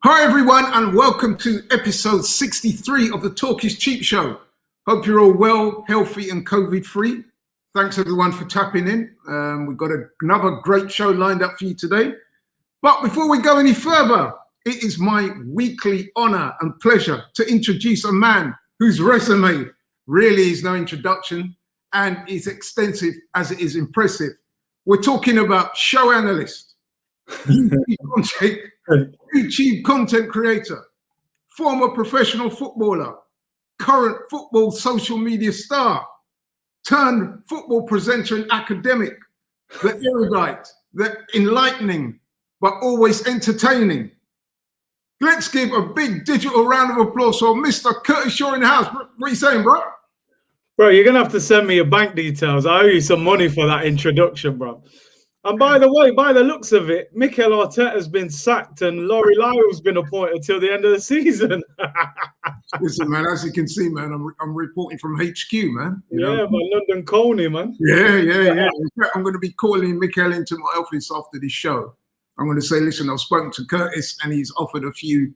Hi everyone, and welcome to episode 63 of the Talk is Cheap show. Hope you're all well, healthy and COVID-free. Thanks everyone for tapping in. We've got another great show lined up for you today. But before we go any further, it is my weekly honor and pleasure to introduce a man whose resume really is no introduction and is extensive as it is impressive. We're talking about show analyst, YouTube content creator, former professional footballer, current football social media star, turned football presenter and academic, the erudite, the enlightening, but always entertaining. Let's give a big digital round of applause for Mr. Curtis Shaw in the house. What are you saying, bro? Bro, you're going to have to send me your bank details. I owe you some money for that introduction, bro. And by the way, by the looks of it, Mikel Arteta's been sacked and Laurie has been appointed till the end of the season. Listen, man, as you can see, man, I'm reporting from HQ, man. You know? My London Coney, man. Yeah. In fact, I'm going to be calling Mikel into my office after this show. I'm going to say, listen, I've spoken to Curtis and he's offered a few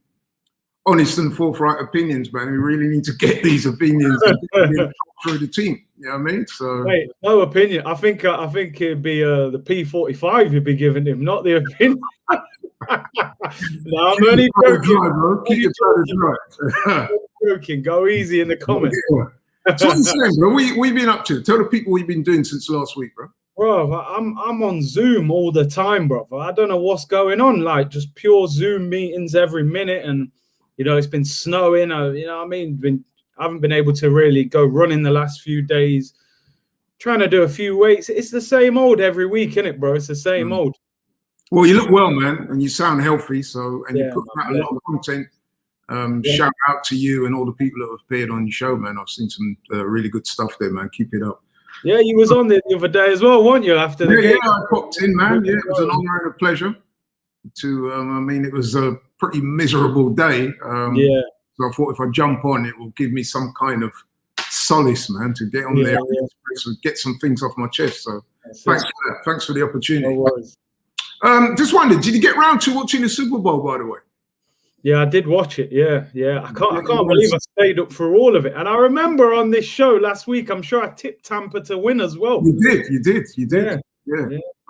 honest and forthright opinions, man. We really need to get these opinions through the team. You know what I mean? So wait, no opinion. I think it'd be the P45 you'd be giving him, not the opinion. No, I'm only joking. Keep your powder dry. Joking. Go easy in the comments. Yeah. So what you saying, bro? What you been up to? Tell the people what you've been doing since last week, bro. Bro, I'm on Zoom all the time, bro. I don't know what's going on. Like just pure Zoom meetings every minute, and you know it's been snowing. You know what I mean? I haven't been able to really go running the last few days. Trying to do a few weights. It's the same old every week, isn't it, bro? It's the same old. Well, you look well, man, and you sound healthy. So, and you put out a lot of content. Shout out to you and all the people that have appeared on your show, man. I've seen some really good stuff there, man. Keep it up. Yeah, you was on there the other day as well, weren't you? After the game. Yeah, I popped in, man. Yeah, it was an honor and a pleasure. I mean, it was a pretty miserable day. So I thought if I jump on, it will give me some kind of solace, man, to get on there and get some things off my chest. So thanks for that. Thanks for the opportunity. No worries. Just wondered, did you get round to watching the Super Bowl, by the way? Yeah, I did watch it. Yeah. I can't believe I stayed up for all of it. And I remember on this show last week, I'm sure I tipped Tampa to win as well. You did. Yeah.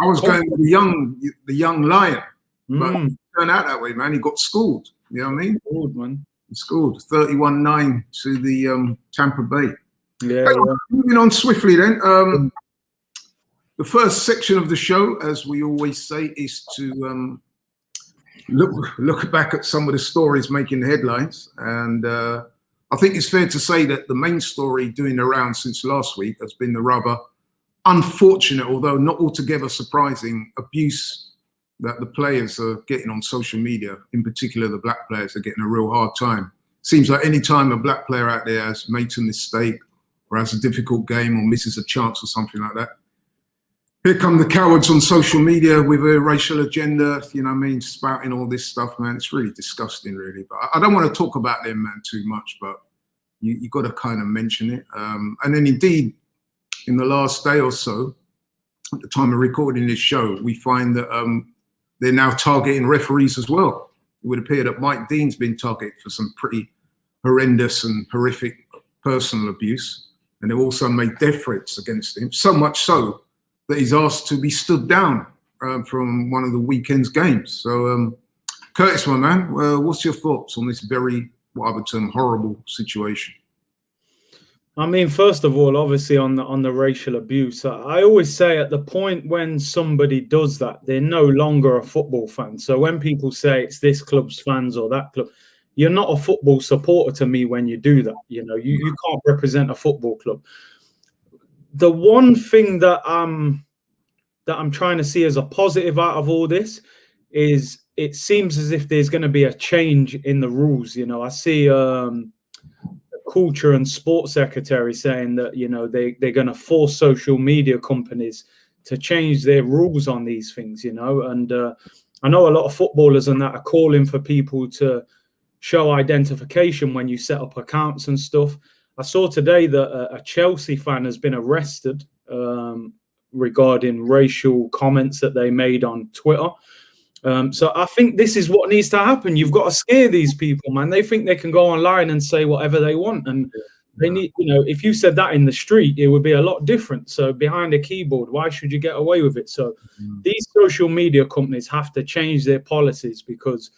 I was going with the young lion, but it turned out that way, man. He got schooled. You know what I mean? Schooled, man. He scored 31-9 to the Tampa Bay. Yeah. Moving on swiftly then. The first section of the show, as we always say, is to look back at some of the stories making the headlines. And I think it's fair to say that the main story doing the rounds since last week has been the rather unfortunate, although not altogether surprising, abuse that the players are getting on social media. In particular, the black players are getting a real hard time. Seems like any time a black player out there has made a mistake or has a difficult game or misses a chance or something like that, here come the cowards on social media with a racial agenda, you know what I mean, spouting all this stuff, man. It's really disgusting, really. But I don't want to talk about them, man, too much, but you got to kind of mention it. And then indeed, in the last day or so, at the time of recording this show, we find that they're now targeting referees as well. It would appear that Mike Dean's been targeted for some pretty horrendous and horrific personal abuse. And they've also made death threats against him, so much so that he's asked to be stood down from one of the weekend's games. So, Curtis, my man, what's your thoughts on this very, what I would term, horrible situation? I mean, first of all, obviously on the racial abuse, I always say at the point when somebody does that, they're no longer a football fan. So when people say it's this club's fans or that club, you're not a football supporter to me when you do that. You know, you can't represent a football club. The one thing that I'm trying to see as a positive out of all this is it seems as if there's going to be a change in the rules. You know, I see Culture and Sports Secretary saying that, you know, they're going to force social media companies to change their rules on these things, you know. And I know a lot of footballers and that are calling for people to show identification when you set up accounts and stuff. I saw today that a Chelsea fan has been arrested regarding racial comments that they made on Twitter. So I think this is what needs to happen. You've got to scare these people, man. They think they can go online and say whatever they want, and they need, you know, if you said that in the street, it would be a lot different. So behind a keyboard, why should you get away with it? So these social media companies have to change their policies, because,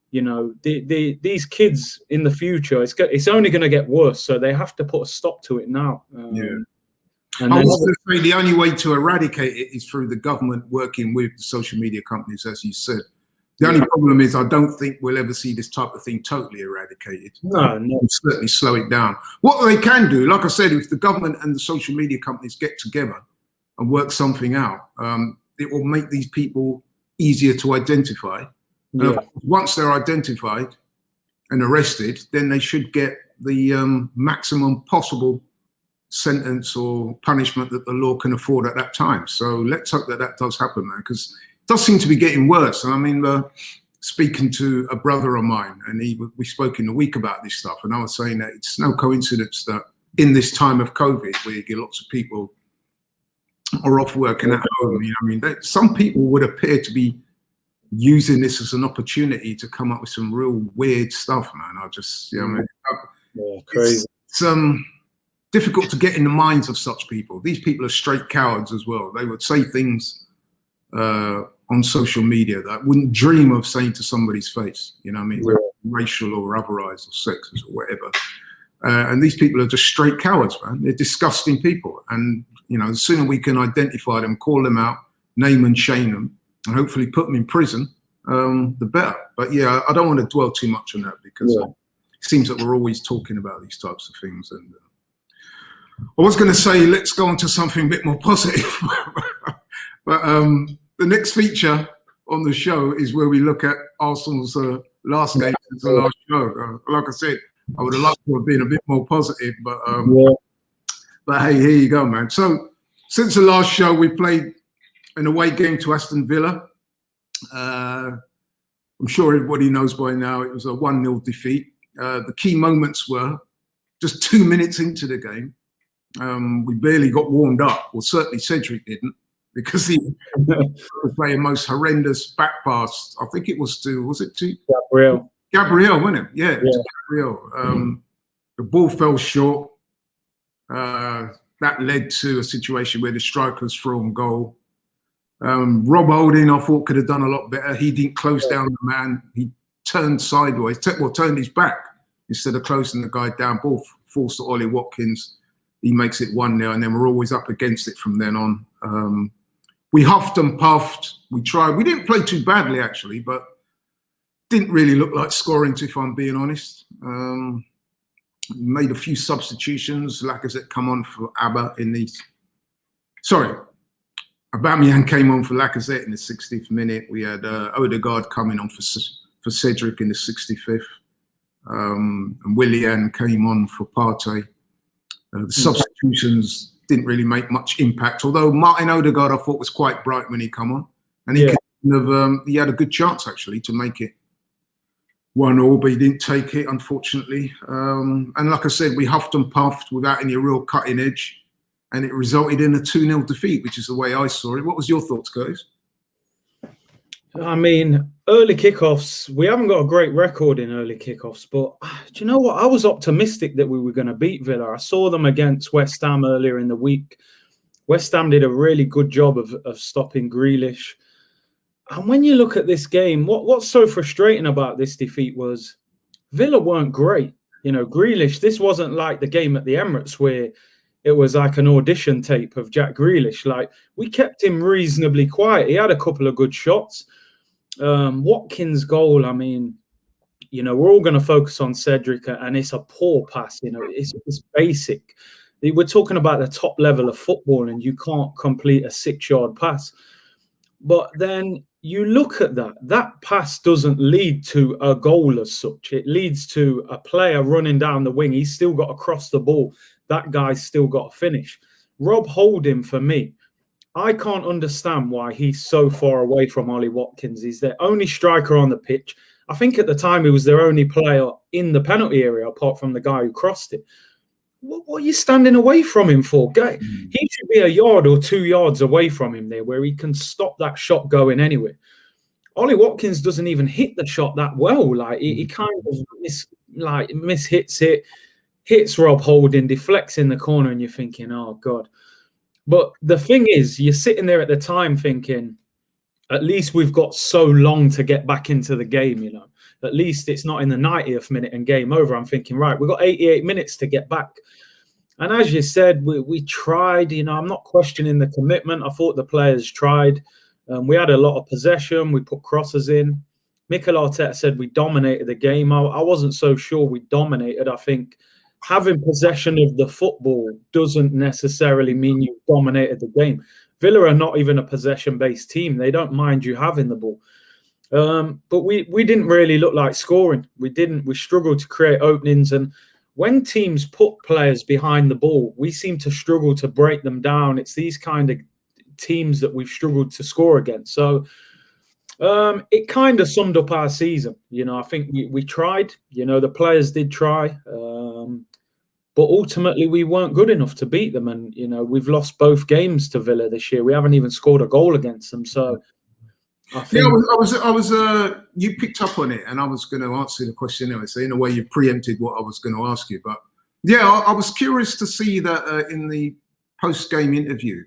you know, these kids in the future, it's only going to get worse. So they have to put a stop to it now. And I was going to say the only way to eradicate it is through the government working with the social media companies, as you said. The only problem is I don't think we'll ever see this type of thing totally eradicated. No. We'll certainly slow it down. What they can do, like I said, if the government and the social media companies get together and work something out, it will make these people easier to identify. And of course, once they're identified and arrested, then they should get the maximum possible sentence or punishment that the law can afford at that time. So let's hope that that does happen, man, because it does seem to be getting worse. And I mean, speaking to a brother of mine, and we spoke in the week about this stuff, and I was saying that it's no coincidence that in this time of COVID, where you get lots of people are off work and at home, you know, I mean, some people would appear to be using this as an opportunity to come up with some real weird stuff, man. I just, you know, I mean, crazy. It's difficult to get in the minds of such people. These people are straight cowards as well. They would say things on social media that I wouldn't dream of saying to somebody's face, you know what I mean, whether racial or otherwise or sexist or whatever. And these people are just straight cowards, man. They're disgusting people. And, you know, the sooner we can identify them, call them out, name and shame them, and hopefully put them in prison, the better. But yeah, I don't want to dwell too much on that, because it seems that we're always talking about these types of things. And I was going to say, let's go on to something a bit more positive. But the next feature on the show is where we look at Arsenal's last game since the last show. Like I said, I would have liked to have been a bit more positive, but hey, here you go, man. So since the last show, we played an away game to Aston Villa. I'm sure everybody knows by now it was a 1-0 defeat. The key moments were just 2 minutes into the game. We barely got warmed up. Well, certainly Cedric didn't, because he was playing most horrendous back pass. I think it was to Gabriel? Gabriel, wasn't it? Yeah, it was Gabriel. The ball fell short. That led to a situation where the strikers threw on goal. Rob Holding, I thought, could have done a lot better. He didn't close down the man. He turned sideways, turned his back instead of closing the guy down. Ball falls to Ollie Watkins. He makes it 1-0, and then we're always up against it from then on. We huffed and puffed. We tried. We didn't play too badly, actually, but didn't really look like scoring, if I'm being honest. Made a few substitutions. Lacazette come on for Abba in the... Sorry. Aubameyang came on for Lacazette in the 60th minute. We had Odegaard coming on for Cedric in the 65th. And Willian came on for Partey. The substitutions didn't really make much impact, although Martin Odegaard I thought was quite bright when he come on, and he he had a good chance actually to make it 1-1, but he didn't take it, unfortunately. And like I said, we huffed and puffed without any real cutting edge, and it resulted in a 2-0 defeat, which is the way I saw it. What was your thoughts, guys? I mean, early kickoffs, we haven't got a great record in early kickoffs, but do you know what? I was optimistic that we were going to beat Villa. I saw them against West Ham earlier in the week. West Ham did a really good job of stopping Grealish. And when you look at this game, what's so frustrating about this defeat was Villa weren't great. You know, Grealish, this wasn't like the game at the Emirates where it was like an audition tape of Jack Grealish. Like, we kept him reasonably quiet. He had a couple of good shots. Watkins' goal, I mean, you know, we're all going to focus on Cedric, and it's a poor pass. You know, it's basic. We're talking about the top level of football, and you can't complete a 6-yard pass. But then you look at that pass doesn't lead to a goal as such. It leads to a player running down the wing. He's still got to cross the ball. That guy's still got to finish. Rob Holding, for me, I can't understand why he's so far away from Ollie Watkins. He's their only striker on the pitch. I think at the time he was their only player in the penalty area, apart from the guy who crossed it. What are you standing away from him for? He should be a yard or 2 yards away from him there, where he can stop that shot going anywhere. Ollie Watkins doesn't even hit the shot that well. Like he kind of mishits it, hits Rob Holding, deflects in the corner, and you're thinking, oh God. But the thing is, you're sitting there at the time thinking, at least we've got so long to get back into the game, you know. At least it's not in the 90th minute and game over. I'm thinking, right, we've got 88 minutes to get back. And as you said, we tried, you know, I'm not questioning the commitment. I thought the players tried. We had a lot of possession. We put crosses in. Mikel Arteta said we dominated the game. I wasn't so sure we dominated. I think having possession of the football doesn't necessarily mean you dominated the game. Villa are not even a possession-based team. They don't mind you having the ball. But we didn't really look like scoring. We struggled to create openings. And when teams put players behind the ball, we seem to struggle to break them down. It's these kind of teams that we've struggled to score against. So it kind of summed up our season. You know, I think we tried. You know, the players did try. But ultimately, we weren't good enough to beat them. And, you know, we've lost both games to Villa this year. We haven't even scored a goal against them. So I think... Yeah, you picked up on it, and I was going to answer the question anyway. So in a way, you preempted what I was going to ask you. But yeah, I was curious to see that in the post-game interview,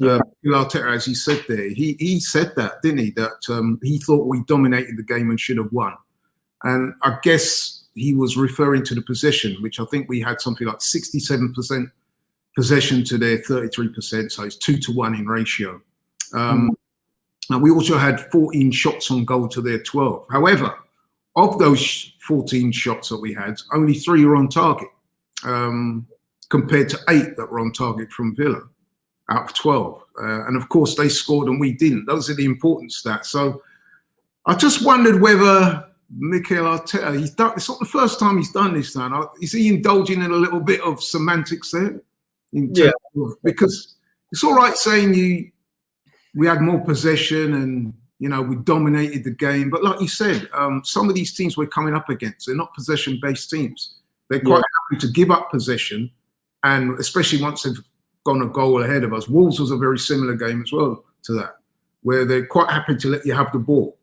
Arteta, as he said there, he said that, didn't he? That he thought we dominated the game and should have won. And I guess he was referring to the possession, which I think we had something like 67% possession to their 33%. So it's 2-to-1 in ratio. And we also had 14 shots on goal to their 12. However, of those 14 shots that we had, only 3 were on target, compared to 8 that were on target from Villa out of 12. And of course, they scored and we didn't. Those are the important stats. So I just wondered whether Mikel Arteta, it's not the first time he's done this now. Is he indulging in a little bit of semantics there? Because it's all right saying we had more possession and, you know, we dominated the game. But like you said, some of these teams we're coming up against, they're not possession-based teams. They're quite happy to give up possession, and especially once they've gone a goal ahead of us. Wolves was a very similar game as well to that, where they're quite happy to let you have the ball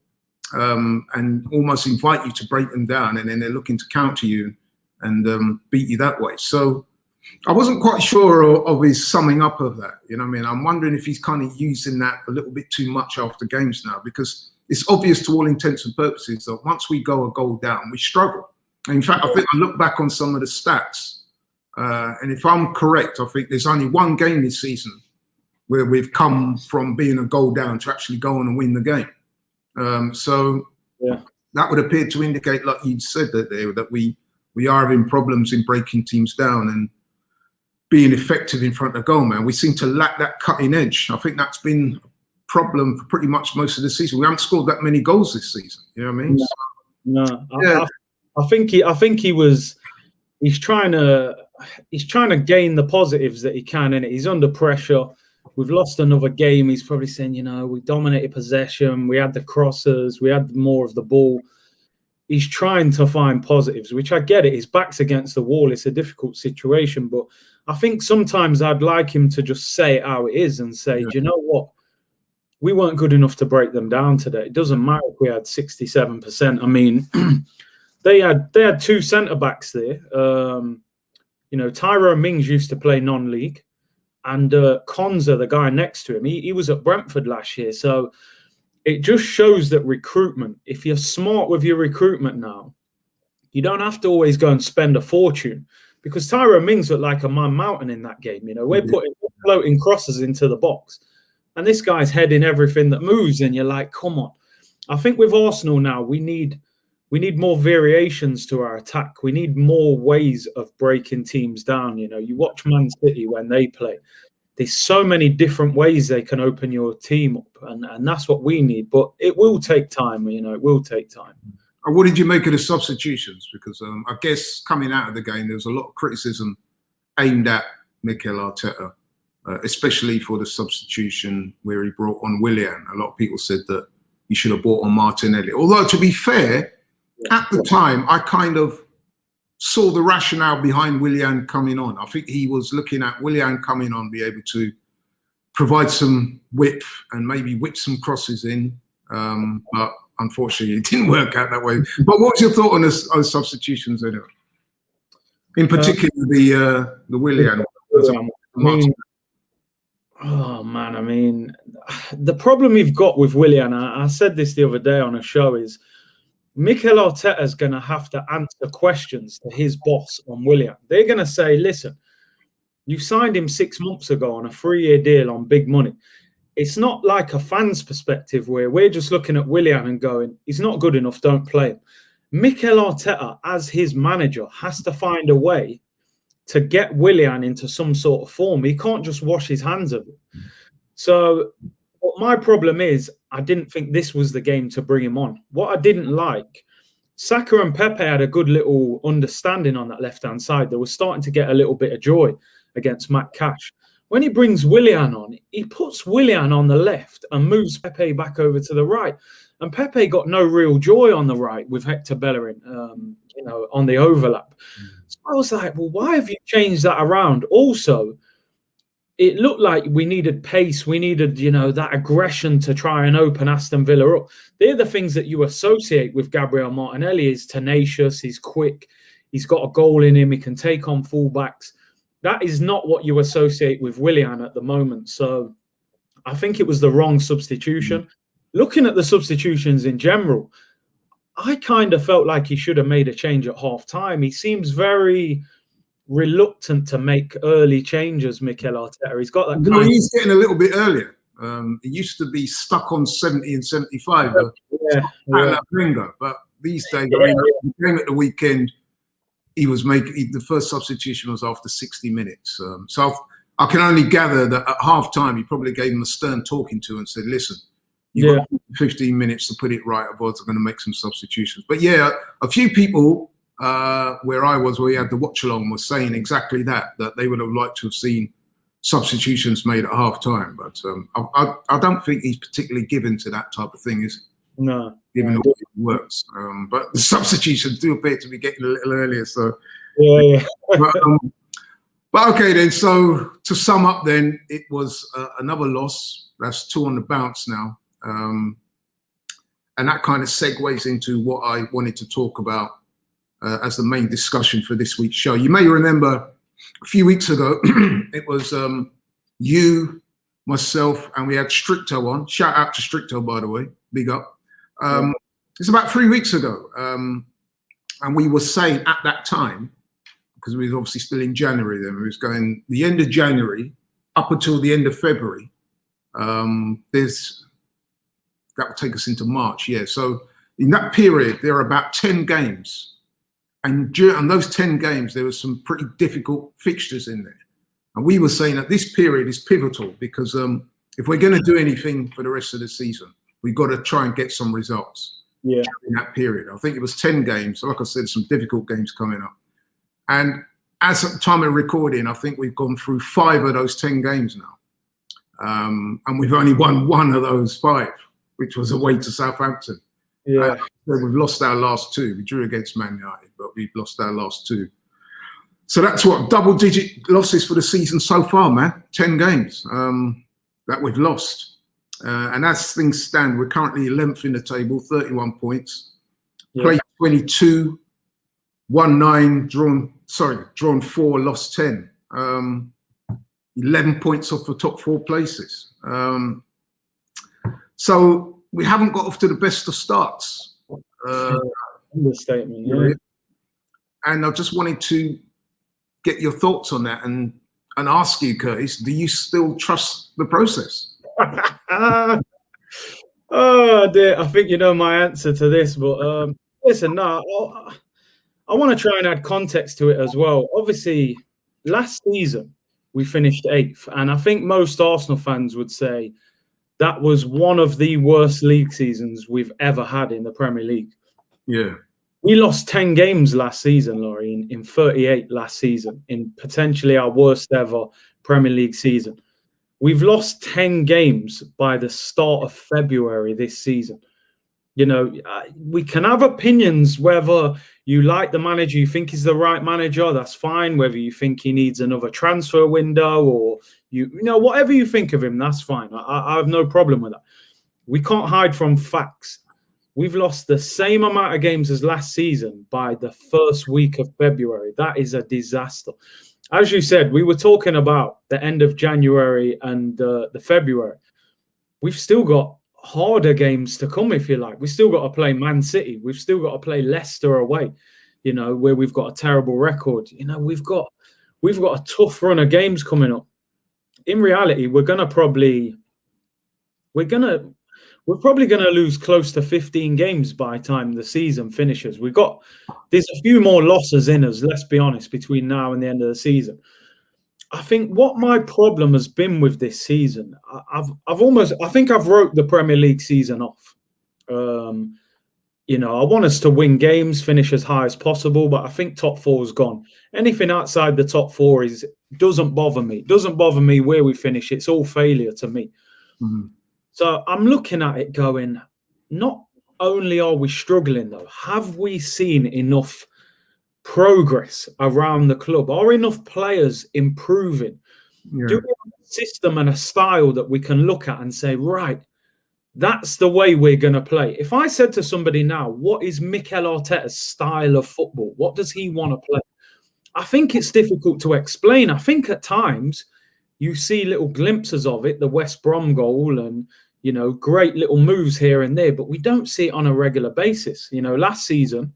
and almost invite you to break them down, and then they're looking to counter you and beat you that way. So I wasn't quite sure of his summing up of that. You know what I mean? I'm wondering if he's kind of using that a little bit too much after games now, because it's obvious to all intents and purposes that once we go a goal down, we struggle. And in fact, I think I look back on some of the stats, and if I'm correct, I think there's only one game this season where we've come from being a goal down to actually go on and win the game. So that would appear to indicate, like you said that we are having problems in breaking teams down and being effective in front of goal, man. We seem to lack that cutting edge. I think that's been a problem for pretty much most of the season. We haven't scored that many goals this season. You know what I mean? No. Yeah. I think he's trying to gain the positives that he can in it. He's under pressure. We've lost another game. He's probably saying, you know, we dominated possession. We had the crosses. We had more of the ball. He's trying to find positives, which I get it. His back's against the wall. It's a difficult situation. But I think sometimes I'd like him to just say it how it is and say, do you know what? We weren't good enough to break them down today. It doesn't matter if we had 67%. I mean, they had 2 centre-backs there. You know, Tyrone Mings used to play non-league. And Konza, the guy next to him, he was at Brentford last year. So it just shows that recruitment, if you're smart with your recruitment now, you don't have to always go and spend a fortune, because Tyrone Mings looked like a man mountain in that game. You know, we're putting floating crosses into the box, and this guy's heading everything that moves, and you're like, come on. I think with Arsenal now, we need more variations to our attack. We need more ways of breaking teams down. You know, you watch Man City when they play. There's so many different ways they can open your team up, and that's what we need. But it will take time, you know, it will take time. And what did you make of the substitutions? Because I guess coming out of the game, there was a lot of criticism aimed at Mikel Arteta, especially for the substitution where he brought on Willian. A lot of people said that he should have brought on Martinelli. Although, to be fair, at the time, I kind of saw the rationale behind Willian coming on. I think he was looking at Willian coming on, be able to provide some width and maybe whip some crosses in. but unfortunately it didn't work out that way. But what was your thought on the substitutions anyway? In particular, the Willian. Oh man, I mean, the problem we've got with Willian, I said this the other day on a show, is Mikel Arteta is going to have to answer questions to his boss on Willian. They're going to say, listen, you signed him 6 months ago on a 3-year deal on big money. It's not like a fan's perspective where we're just looking at Willian and going, he's not good enough, don't play him. Mikel Arteta, as his manager, has to find a way to get Willian into some sort of form. He can't just wash his hands of it. So what my problem is, I didn't think this was the game to bring him on. What I didn't like, Saka and Pepe had a good little understanding on that left-hand side. They were starting to get a little bit of joy against Matt Cash. When he brings Willian on, he puts Willian on the left and moves Pepe back over to the right. And Pepe got no real joy on the right with Hector Bellerin, on the overlap. So I was like, well, why have you changed that around? Also, it looked like we needed pace. We needed, that aggression to try and open Aston Villa up. They're the things that you associate with Gabriel Martinelli. He's tenacious, he's quick, he's got a goal in him, he can take on fullbacks. That is not what you associate with Willian at the moment. So I think it was the wrong substitution. Looking at the substitutions in general, I kind of felt like he should have made a change at half-time. He seems very reluctant to make early changes, Mikel Arteta. He's got that he's getting a little bit earlier. He used to be stuck on 70 and 75. But these days, the game at the weekend, he was making the first substitution was after 60 minutes. So I can only gather that at half-time, he probably gave him a stern talking to and said, listen, you've got 15 minutes to put it right, otherwise I'm going to make some substitutions. But yeah, a few people where we had the watch-along was saying exactly that they would have liked to have seen substitutions made at half-time. But I don't think he's particularly given to that type of thing, is no, given the way it works. But the substitutions do appear to be getting a little earlier. So yeah. But okay then, so to sum up then, it was another loss. That's 2 on the bounce now. And that kind of segues into what I wanted to talk about as the main discussion for this week's show. You may remember a few weeks ago, it was you, myself, and we had Stricto on. Shout out to Stricto, by the way. Big up. It's about 3 weeks ago. And we were saying at that time, because we was obviously still in January then, we was going the end of January up until the end of February. That will take us into March, yeah. So in that period, there are about 10 games. And during those 10 games, there were some pretty difficult fixtures in there. And we were saying that this period is pivotal because if we're going to do anything for the rest of the season, we've got to try and get some results in that period. I think it was 10 games. So like I said, some difficult games coming up. And as at the time of recording, I think we've gone through 5 of those 10 games now. And we've only won 1 of those 5, which was away to Southampton. Yeah. So we've lost our last 2. We drew against Man United, but we've lost our last 2. So that's what, double-digit losses for the season so far, man. 10 games that we've lost. And as things stand, we're currently 11th in the table, 31 points. Played 22, won 9, drawn 4, lost 10. 11 points off the top 4 places. So we haven't got off to the best of starts. Understatement, yeah. And I just wanted to get your thoughts on that and ask you, Curtis, do you still trust the process? Oh dear, I think you know my answer to this, but listen, no, I want to try and add context to it as well. Obviously, last season we finished 8th, and I think most Arsenal fans would say that was one of the worst league seasons we've ever had in the Premier League. Yeah. We lost 10 games last season, Laurie, in 38 last season, in potentially our worst ever Premier League season. We've lost 10 games by the start of February this season. You know, we can have opinions whether you like the manager, you think he's the right manager, that's fine. Whether you think he needs another transfer window or, you know, whatever you think of him, that's fine. I have no problem with that. We can't hide from facts. We've lost the same amount of games as last season by the first week of February. That is a disaster. As you said, we were talking about the end of January and the February. We've still got harder games to come, if you like. We've still got to play Man City. We've still got to play Leicester away, you know, where we've got a terrible record. You know, we've got a tough run of games coming up. In reality, we're probably going to lose close to 15 games by the time the season finishes. There's a few more losses in us, let's be honest, between now and the end of the season. I think what my problem has been with this season, I think I've wrote the Premier League season off. You know, I want us to win games, finish as high as possible, but I think top four is gone. Anything outside the top four doesn't bother me. It doesn't bother me where we finish. It's all failure to me. Mm-hmm. So I'm looking at it going, not only are we struggling, though, have we seen enough progress around the club? Are enough players improving? Yeah. Do we have a system and a style that we can look at and say, right, that's the way we're going to play? If I said to somebody now, what is Mikel Arteta's style of football? What does he want to play? I think it's difficult to explain. I think at times you see little glimpses of it, the West Brom goal and, you know, great little moves here and there, but we don't see it on a regular basis. You know, last season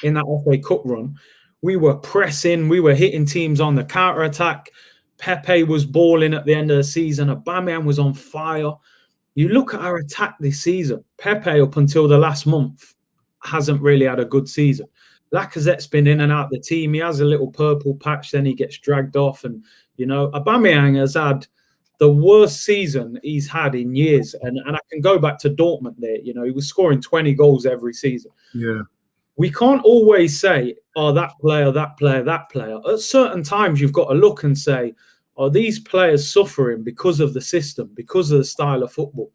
in that FA Cup run, we were pressing, we were hitting teams on the counter-attack. Pepe was balling at the end of the season. Aubameyang was on fire. You look at our attack this season, Pepe up until the last month hasn't really had a good season. Lacazette's been in and out the team. He has a little purple patch, then he gets dragged off. And, you know, Aubameyang has had the worst season he's had in years. And I can go back to Dortmund there. You know, he was scoring 20 goals every season. Yeah. We can't always say, oh, that player, that player, that player. At certain times, you've got to look and say, are these players suffering because of the system, because of the style of football?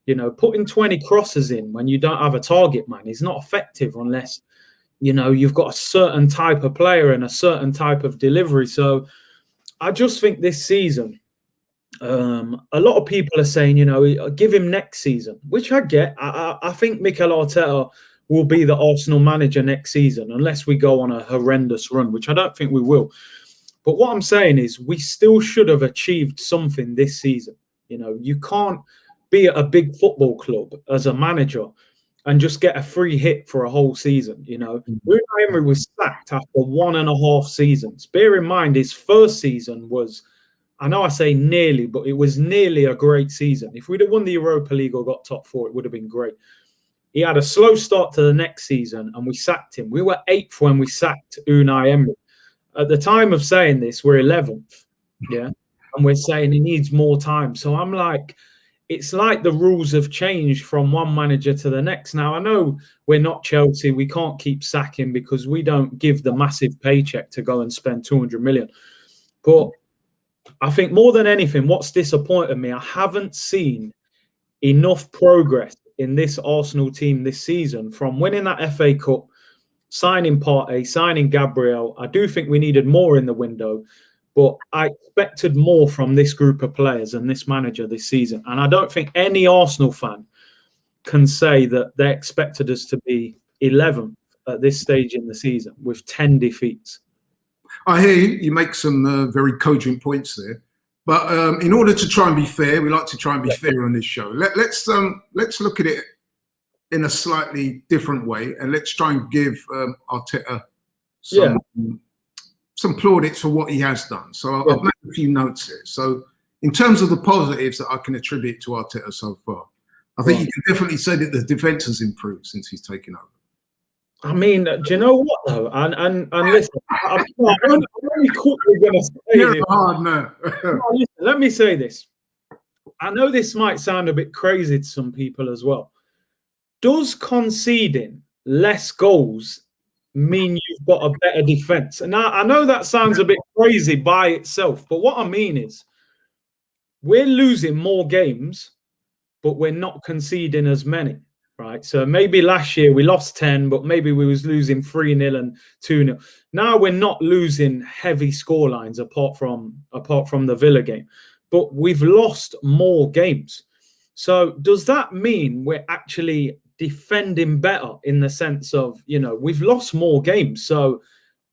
You know, putting 20 crosses in when you don't have a target man is not effective unless, you know, you've got a certain type of player and a certain type of delivery. So I just think this season, a lot of people are saying, you know, give him next season, which I get. I think Mikel Arteta will be the Arsenal manager next season unless we go on a horrendous run, which I don't think we will. But what I'm saying is we still should have achieved something this season. You know, you can't be at a big football club as a manager and just get a free hit for a whole season. You know, Pierre-Emerick was sacked after 1.5 seasons. Bear in mind, his first season was, I know I say nearly, but it was nearly a great season. If we'd have won the Europa League or got top four, it would have been great. He had a slow start to the next season and we sacked him. We were 8th when we sacked Unai Emery. At the time of saying this, we're 11th. Yeah. And we're saying he needs more time. So I'm like, it's like the rules have changed from one manager to the next. Now, I know we're not Chelsea. We can't keep sacking because we don't give the massive paycheck to go and spend 200 million. But I think more than anything, what's disappointed me, I haven't seen enough progress in this Arsenal team this season from winning that FA Cup, signing Partey, signing Gabriel. I do think we needed more in the window, but I expected more from this group of players and this manager this season. And I don't think any Arsenal fan can say that they expected us to be 11th at this stage in the season with 10 defeats. I hear you. You make some very cogent points there. But in order to try and be fair, we like to try and be fair on this show. Let's look at it in a slightly different way, and let's try and give Arteta some plaudits for what he has done. So I've made a few notes here. So in terms of the positives that I can attribute to Arteta so far, I think you can definitely say that the defence has improved since he's taken over. I mean, do you know what though? And listen, I'm only quickly going to say this. Hard, no. Listen, let me say this. I know this might sound a bit crazy to some people as well. Does conceding less goals mean you've got a better defense? And I know that sounds a bit crazy by itself, but what I mean is we're losing more games, but we're not conceding as many. Right, so maybe last year we lost 10, but maybe we was losing 3-0 and 2-0. Now we're not losing heavy scorelines apart from the Villa game, but we've lost more games. So does that mean we're actually defending better in the sense of, we've lost more games. So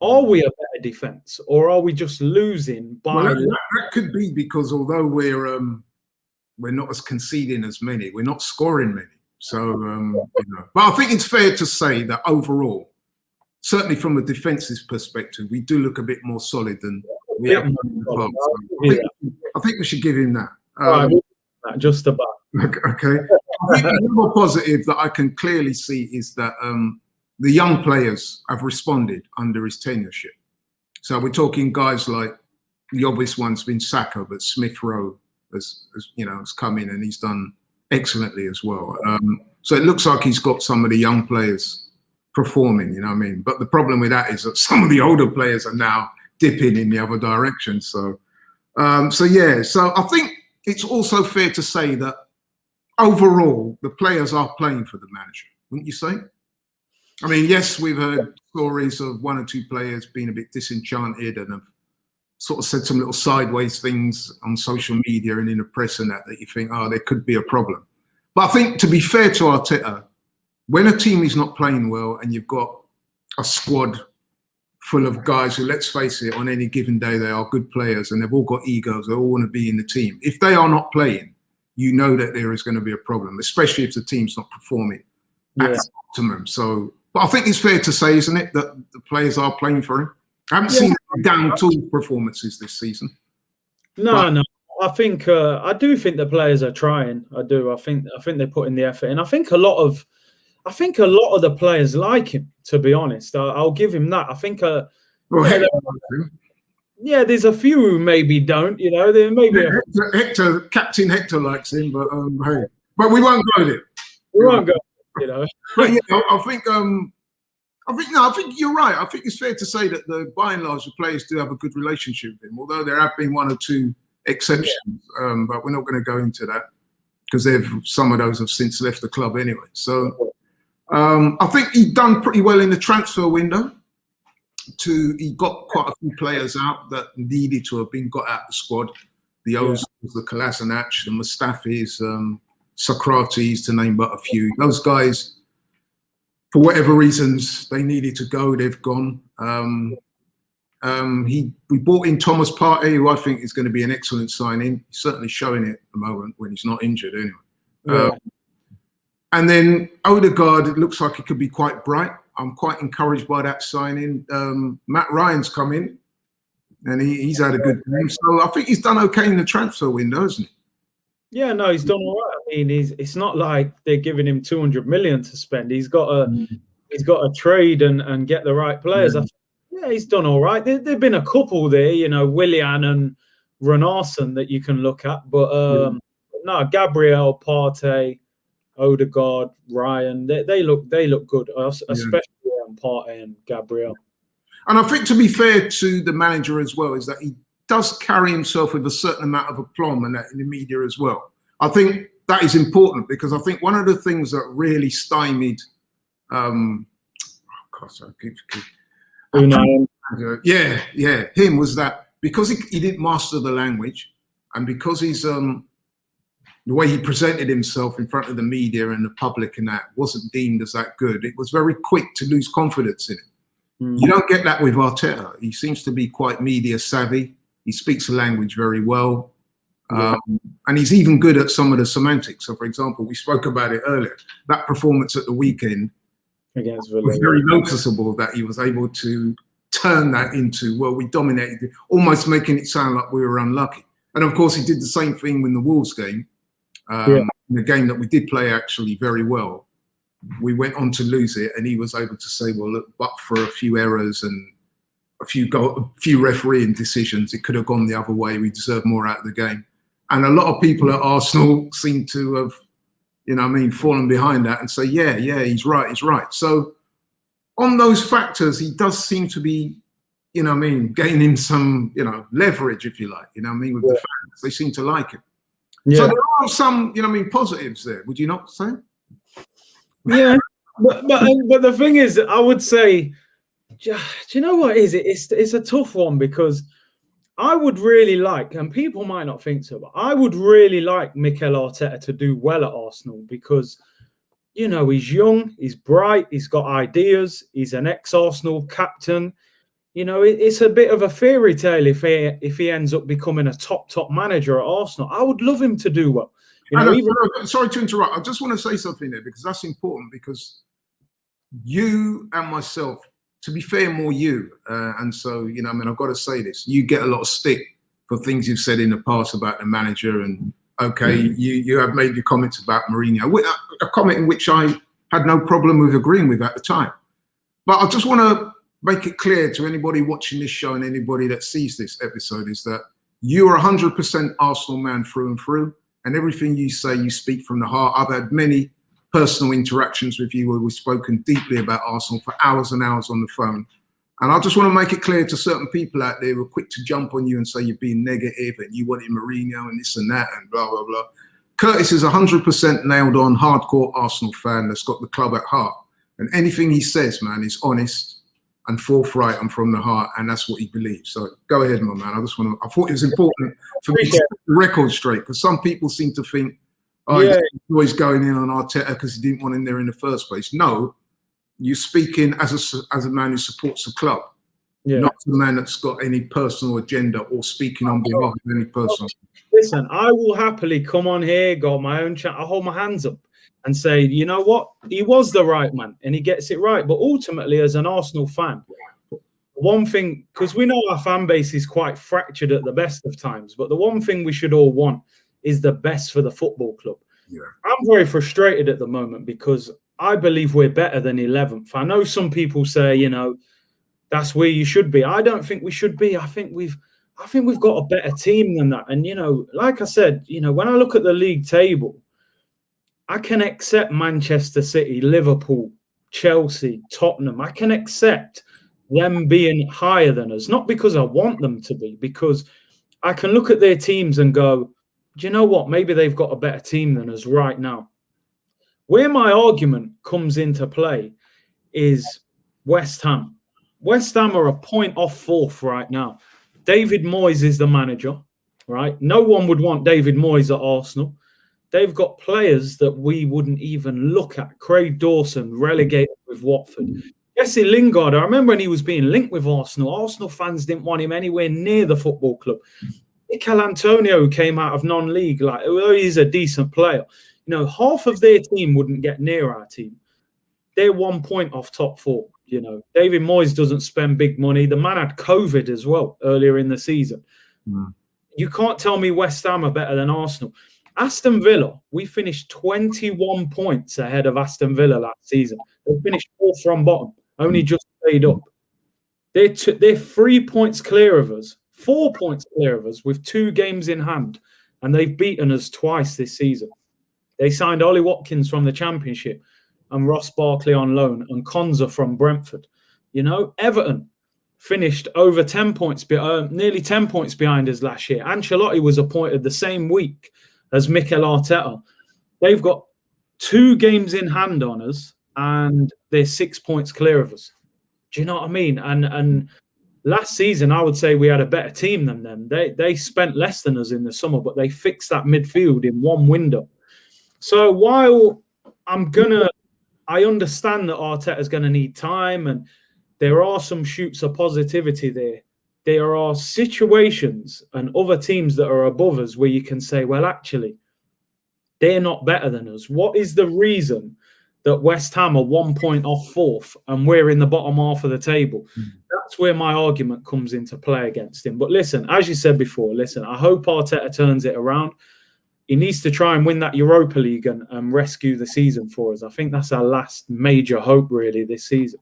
are we a better defense, or are we just losing by? Well, that could be because although we're not as conceding as many, we're not scoring many. So, but I think it's fair to say that overall, certainly from a defensive perspective, we do look a bit more solid than we have in the past. So I think we should give him that. Just about. Okay. I think the more positive that I can clearly see is that the young players have responded under his tenureship. So we're talking guys like the obvious one's been Saka, but Smith Rowe has come in and he's done excellently as well. So it looks like he's got some of the young players performing, But the problem with that is that some of the older players are now dipping in the other direction. So I think it's also fair to say that overall, the players are playing for the manager, wouldn't you say? I mean, yes, we've heard stories of one or two players being a bit disenchanted and have sort of said some little sideways things on social media and in the press and that you think, there could be a problem. But I think, to be fair to Arteta, when a team is not playing well and you've got a squad full of guys who, let's face it, on any given day, they are good players and they've all got egos, they all want to be in the team. If they are not playing, you know that there is going to be a problem, especially if the team's not performing at the optimum. So, but I think it's fair to say, isn't it, that the players are playing for him? I haven't seen down tool performances this season. No. I think I do think the players are trying. I do. I think they're putting the effort in. I think a lot of the players like him. To be honest, I'll give him that. I think. There's a few who maybe don't. There maybe Captain Hector likes him, but hey, but we won't go there. We won't go. But I think you're right. I think it's fair to say that by and large the players do have a good relationship with him, although there have been one or two exceptions. But we're not going to go into that because some of those have since left the club anyway. So I think he'd done pretty well in the transfer window. He got quite a few players out that needed to have been got out of the squad. The Ozils, the Kolasinac, the Mustafis, Socrates, to name but a few. Those guys, for whatever reasons they needed to go, they've gone. We brought in Thomas Partey, who I think is going to be an excellent signing. He's certainly showing it at the moment when he's not injured anyway. And then Odegaard, it looks like it could be quite bright. I'm quite encouraged by that signing. Matt Ryan's come in and he's had a good game. So I think he's done okay in the transfer window, hasn't he? Yeah, no, he's done all right. I mean, it's not like they're giving him 200 million to spend. He's got to trade and get the right players. He's done all right. There've been a couple there, Willian and Renarsson that you can look at. But no, Gabriel, Partey, Odegaard, Ryan, they look good, especially Partey and Gabriel. And I think, to be fair to the manager as well, is that he does carry himself with a certain amount of aplomb and that in the media as well. I think that is important because I think one of the things that really stymied him was that because he didn't master the language and because he's the way he presented himself in front of the media and the public and that wasn't deemed as that good. It was very quick to lose confidence in him. You don't get that with Arteta. He seems to be quite media savvy. He speaks the language very well. And he's even good at some of the semantics. So, for example, we spoke about it earlier. That performance at the weekend was very noticeable that he was able to turn that into, well, we dominated, almost making it sound like we were unlucky. And, of course, he did the same thing in the Wolves game. In the game that we did play actually very well. We went on to lose it, and he was able to say, well, look, but for a few errors and a few refereeing decisions, it could have gone the other way. We deserved more out of the game. And a lot of people at Arsenal seem to have, fallen behind that and say, yeah, he's right. So on those factors, he does seem to be, gaining some, leverage, if you like, with the fans. They seem to like him. Yeah. So there are some, positives there. Would you not say? Yeah, but the thing is, I would say, do you know what it is? It's a tough one because I would really like, and people might not think so, but I would really like Mikel Arteta to do well at Arsenal because, you know, he's young, he's bright, he's got ideas, he's an ex-Arsenal captain. You know, it's a bit of a fairy tale if he ends up becoming a top manager at Arsenal. I would love him to do well. You know, sorry to interrupt. I just want to say something there because that's important. Because you and myself, to be fair, more you, and so you know, I mean, I've got to say this: you get a lot of stick for things you've said in the past about the manager, and okay, you have made your comments about Mourinho, a comment in which I had no problem with agreeing with at the time. But I just want to make it clear to anybody watching this show and anybody that sees this episode is that you are 100% Arsenal man through and through, and everything you say, you speak from the heart. I've had many personal interactions with you where we've spoken deeply about Arsenal for hours and hours on the phone. And I just want to make it clear to certain people out there who are quick to jump on you and say you're being negative and you wanted Mourinho and this and that and blah, blah, blah. Curtis is 100% nailed on, hardcore Arsenal fan that's got the club at heart. And anything he says, man, is honest and forthright and from the heart, and that's what he believes. So go ahead, my man. I thought it was important for me to get the record straight, because some people seem to think, oh, yeah, he's always going in on Arteta because he didn't want him there in the first place. No, you're speaking as a man who supports the club, not a man that's got any personal agenda or speaking on behalf of any person. Listen, I will happily come on here, got my own chat, I hold my hands up and say, you know what, he was the right man and he gets it right. But ultimately, as an Arsenal fan, one thing, because we know our fan base is quite fractured at the best of times, but the one thing we should all want is the best for the football club. Yeah. I'm very frustrated at the moment because I believe we're better than 11th. I know some people say, you know, that's where you should be. I don't think we should be. I think we've got a better team than that. And, you know, like I said, you know, when I look at the league table, I can accept Manchester City, Liverpool, Chelsea, Tottenham. I can accept them being higher than us, not because I want them to be, because I can look at their teams and go, do you know what? Maybe they've got a better team than us right now. Where my argument comes into play is West Ham. West Ham are a point off fourth right now. David Moyes is the manager, right? No one would want David Moyes at Arsenal. They've got players that we wouldn't even look at. Craig Dawson relegated with Watford. Jesse Lingard, I remember when he was being linked with Arsenal, Arsenal fans didn't want him anywhere near the football club. Mikel Antonio came out of non-league, like, although he's a decent player. You know, half of their team wouldn't get near our team. They're 1 point off top four. You know, David Moyes doesn't spend big money. The man had COVID as well earlier in the season. You can't tell me West Ham are better than Arsenal. Aston Villa, we finished 21 points ahead of Aston Villa last season. They finished fourth from bottom, only just stayed up. They're 3 points clear of us, 4 points clear of us with 2 games in hand, and they've beaten us twice this season. They signed Ollie Watkins from the Championship and Ross Barkley on loan and Konza from Brentford. You know, Everton finished over 10 points, nearly 10 points behind us last year. Ancelotti was appointed the same week as Mikel Arteta. They've got 2 games in hand on us and they're 6 points clear of us. Do you know what I mean? And last season, I would say we had a better team than them. They spent less than us in the summer, but they fixed that midfield in one window. So while I understand that Arteta's going to need time and there are some shoots of positivity there, there are situations and other teams that are above us where you can say, well, actually, they're not better than us. What is the reason that West Ham are 1 point off fourth and we're in the bottom half of the table? That's where my argument comes into play against him. But listen, as you said before, I hope Arteta turns it around. He needs to try and win that Europa League and rescue the season for us. I think that's our last major hope, really, this season.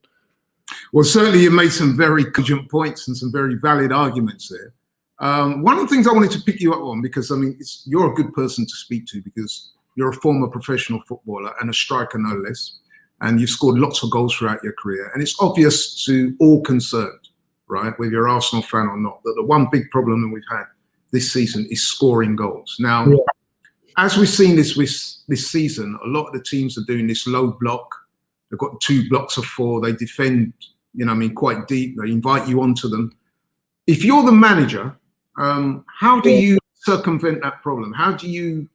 Well, certainly you made some very cogent points and some very valid arguments there. One of the things I wanted to pick you up on, because, I mean, you're a good person to speak to because you're a former professional footballer and a striker, no less, and you've scored lots of goals throughout your career. And it's obvious to all concerned, right, whether you're an Arsenal fan or not, that the one big problem that we've had this season is scoring goals. Now, as we've seen this season, a lot of the teams are doing this low block. They've got 2 blocks of 4. They defend, you know, I mean, quite deep. They invite you onto them. If you're the manager How do you circumvent that problem? How do you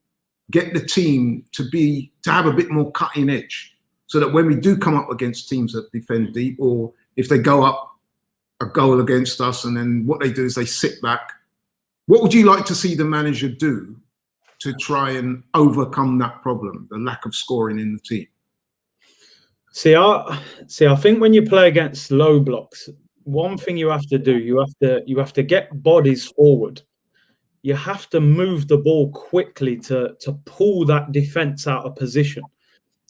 get the team to have a bit more cutting edge, so that when we do come up against teams that defend deep, or if they go up a goal against us and then what they do is they sit back, what would you like to see the manager do to try and overcome that problem, the lack of scoring in the team? See, I think when you play against low blocks, one thing you have to do, you have to get bodies forward. You have to move the ball quickly to pull that defense out of position.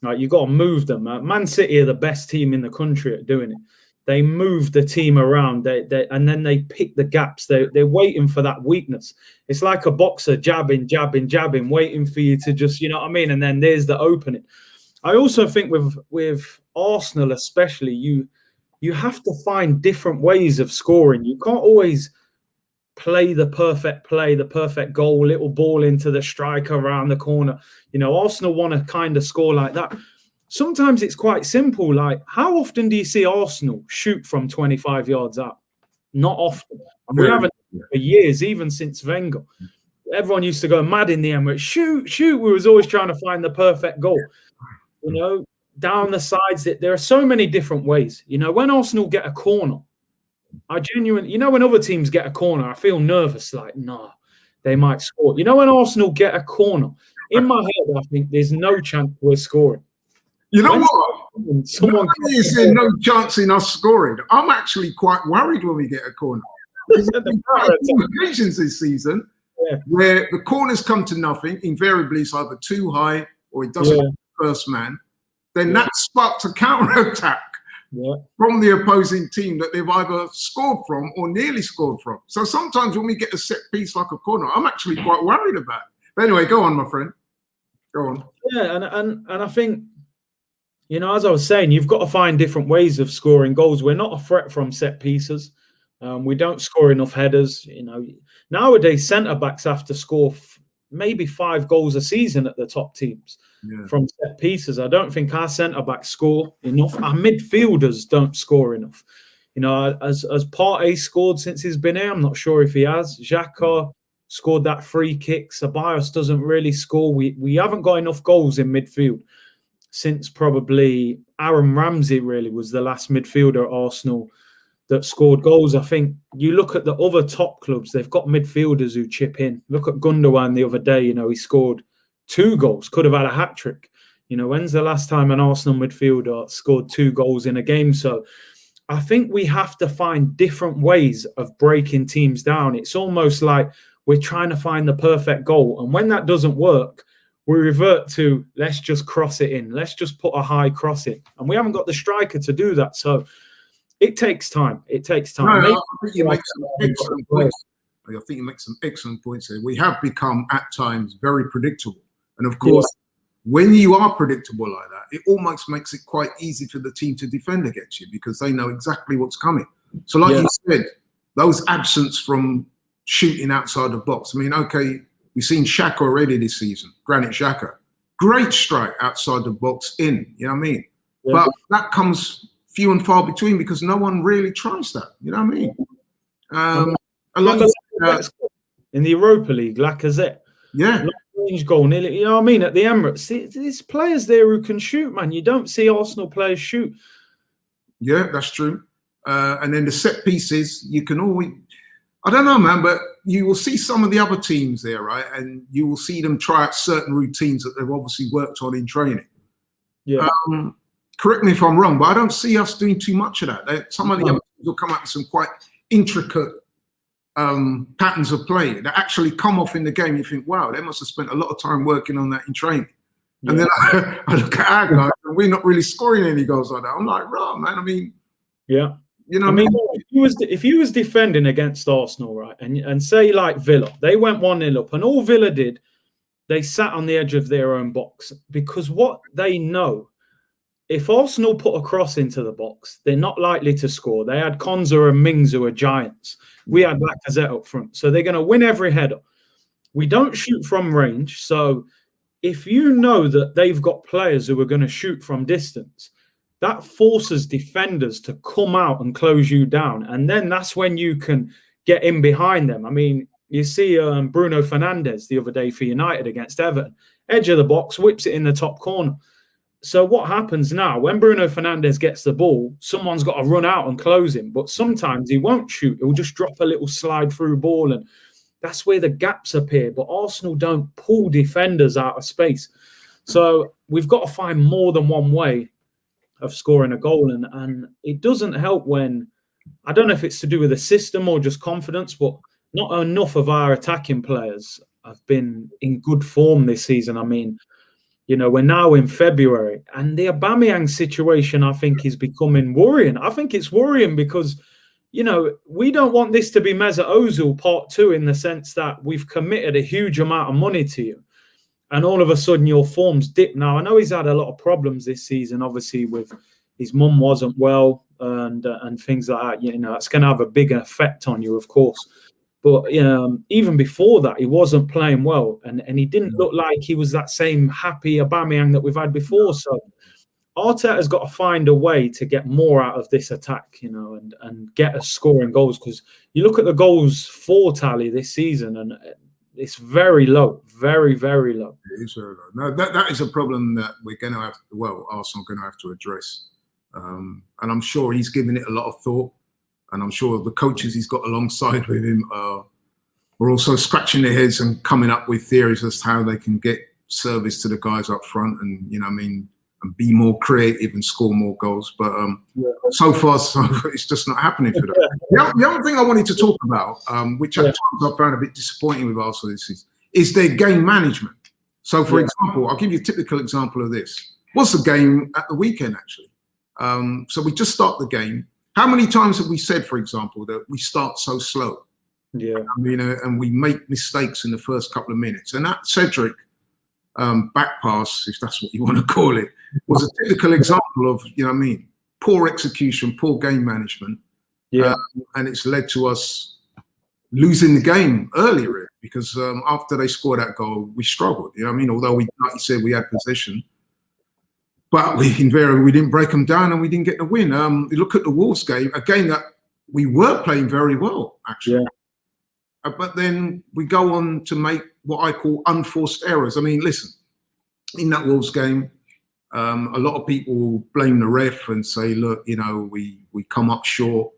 Right, you got to move them. Man City are the best team in the country at doing it. They move the team around, and then they pick the gaps. They're waiting for that weakness. It's like a boxer jabbing, waiting for you to just, you know what I mean? And then there's the opening. I also think with Arsenal especially, you have to find different ways of scoring. You can't always play the perfect goal, little ball into the striker around the corner. You know, Arsenal want to kind of score like that. Sometimes it's quite simple. Like, how often do you see Arsenal shoot from 25 yards out? Not often. And we haven't for years, even since Wenger. Everyone used to go mad in the Emirates. Shoot. We was always trying to find the perfect goal. You know, down the sides. There are so many different ways. You know, when Arsenal get a corner, I genuinely, you know, when other teams get a corner, I feel nervous. Like, nah, they might score. You know, when Arsenal get a corner, in my head, I think there's no chance we're scoring. You know what? Someone is there no chance in us scoring. I'm actually quite worried when we get a corner. There's been occasions this season where the corners come to nothing. Invariably, it's either too high or it doesn't hit the first man. Then that sparks a counter attack from the opposing team that they've either scored from or nearly scored from. So sometimes when we get a set piece like a corner, I'm actually quite worried about it. But anyway, go on, my friend. Go on. Yeah, and I think, you know, as I was saying, you've got to find different ways of scoring goals. We're not a threat from set pieces. We don't score enough headers. You know, nowadays centre-backs have to score maybe 5 goals a season at the top teams from set pieces. I don't think our centre-backs score enough. Our midfielders don't score enough. You know, as Partey scored since he's been here, I'm not sure if he has. Xhaka scored that free kick. Ceballos doesn't really score. We haven't got enough goals in midfield since probably Aaron Ramsey really was the last midfielder at Arsenal that scored goals. I think you look at the other top clubs, they've got midfielders who chip in. Look at Gundogan the other day, you know, he scored 2 goals, could have had a hat-trick. You know, when's the last time an Arsenal midfielder scored 2 goals in a game? So I think we have to find different ways of breaking teams down. It's almost like we're trying to find the perfect goal. And when that doesn't work, we revert to, let's just cross it in. Let's just put a high cross in. And we haven't got the striker to do that. So it takes time. It takes time. No, I think you make some excellent points. I think you make some excellent points here. We have become, at times, very predictable. And of course, when you are predictable like that, it almost makes it quite easy for the team to defend against you because they know exactly what's coming. So like you said, those absence from shooting outside the box. I mean, okay, we've seen Xhaka already this season, Granit Xhaka. Great strike outside the box in, you know what I mean? Yeah. But that comes few and far between because no one really tries that, you know what I mean? A lot of, in the Europa League, Lacazette. Yeah. Range goal, nearly, you know what I mean? At the Emirates, there's players there who can shoot, man. You don't see Arsenal players shoot. Yeah, that's true. And then the set pieces, you can always, I don't know, man, but you will see some of the other teams there, right? And you will see them try out certain routines that they've obviously worked on in training. Yeah. Correct me if I'm wrong, but I don't see us doing too much of that. Some of the other teams will come up with some quite intricate patterns of play that actually come off in the game. You think, wow, they must have spent a lot of time working on that in training. Yeah. And then I look at our guys and we're not really scoring any goals like that. I'm like, right, man. I mean, yeah. You know, I mean, if you was defending against Arsenal, right, and say like Villa, they went 1-0 up, and all Villa did, they sat on the edge of their own box because what they know, if Arsenal put a cross into the box, they're not likely to score. They had Konza and Mings who are giants. We had Lacazette up front, so they're going to win every header. We don't shoot from range, so if you know that they've got players who are going to shoot from distance, that forces defenders to come out and close you down. And then that's when you can get in behind them. I mean, You see Bruno Fernandes the other day for United against Everton. Edge of the box, whips it in the top corner. So what happens now, when Bruno Fernandes gets the ball, someone's got to run out and close him. But sometimes he won't shoot. He'll just drop a little slide-through ball, and that's where the gaps appear. But Arsenal don't pull defenders out of space. So we've got to find more than one way of scoring a goal. And it doesn't help when, I don't know if it's to do with the system or just confidence, but not enough of our attacking players have been in good form this season. I mean, you know, we're now in February, and the Aubameyang situation, I think, is becoming worrying. I think it's worrying because, you know, we don't want this to be Mesut Ozil part 2 in the sense that we've committed a huge amount of money to you, and all of a sudden your form's dipped. Now, I know he's had a lot of problems this season, obviously, with his mum wasn't well and things like that. You know, it's going to have a big effect on you, of course. But even before that, he wasn't playing well, and he didn't look like he was that same happy Aubameyang that we've had before. So Arteta's got to find a way to get more out of this attack, you know, and get us scoring goals. Because you look at the goals for tally this season, and it's very low, very, very low. It is very low. No, that is a problem that we're going to have. Well, Arsenal are going to have to address, and I'm sure he's given it a lot of thought. And I'm sure the coaches he's got alongside with him are also scratching their heads and coming up with theories as to how they can get service to the guys up front and, you know what I mean, and be more creative and score more goals. But so far, it's just not happening for them. The other thing I wanted to talk about, which at times I found a bit disappointing with Arsenal is their game management. So, for example, I'll give you a typical example of this. What's the game at the weekend, actually? So we just start the game. How many times have we said, for example, that we start so slow? Yeah. I mean, and we make mistakes in the first couple of minutes. And that Cedric back pass, if that's what you want to call it, was a typical example of, you know what I mean, poor execution, poor game management. Yeah. And it's led to us losing the game earlier because after they scored that goal, we struggled. You know what I mean? Although we, like you said, we had possession. But we didn't break them down and we didn't get the win. You look at the Wolves game, a game that we were playing very well, actually. Yeah. But then we go on to make what I call unforced errors. I mean, listen, in that Wolves game, a lot of people blame the ref and say, look, you know, we come up short.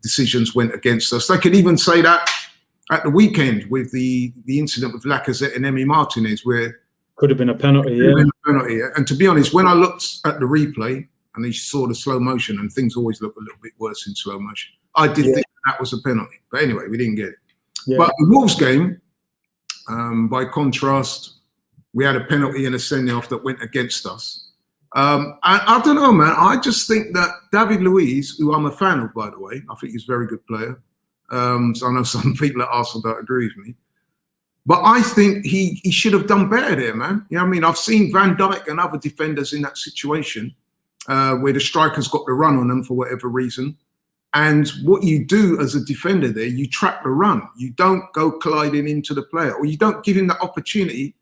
Decisions went against us. They could even say that at the weekend with the incident with Lacazette and Emi Martinez, where could have been a penalty, And to be honest, when I looked at the replay and I saw the slow motion, and things always look a little bit worse in slow motion, I did think that was a penalty. But anyway, we didn't get it. Yeah. But the Wolves game, by contrast, we had a penalty and a send-off that went against us. I don't know, man. I just think that David Luiz, who I'm a fan of, by the way, I think he's a very good player. So I know some people at Arsenal don't agree with me. But I think he should have done better there, man. You know what I mean? I've seen Van Dijk and other defenders in that situation where the striker's got the run on them for whatever reason. And what you do as a defender there, you trap the run. You don't go colliding into the player, or you don't give him the opportunity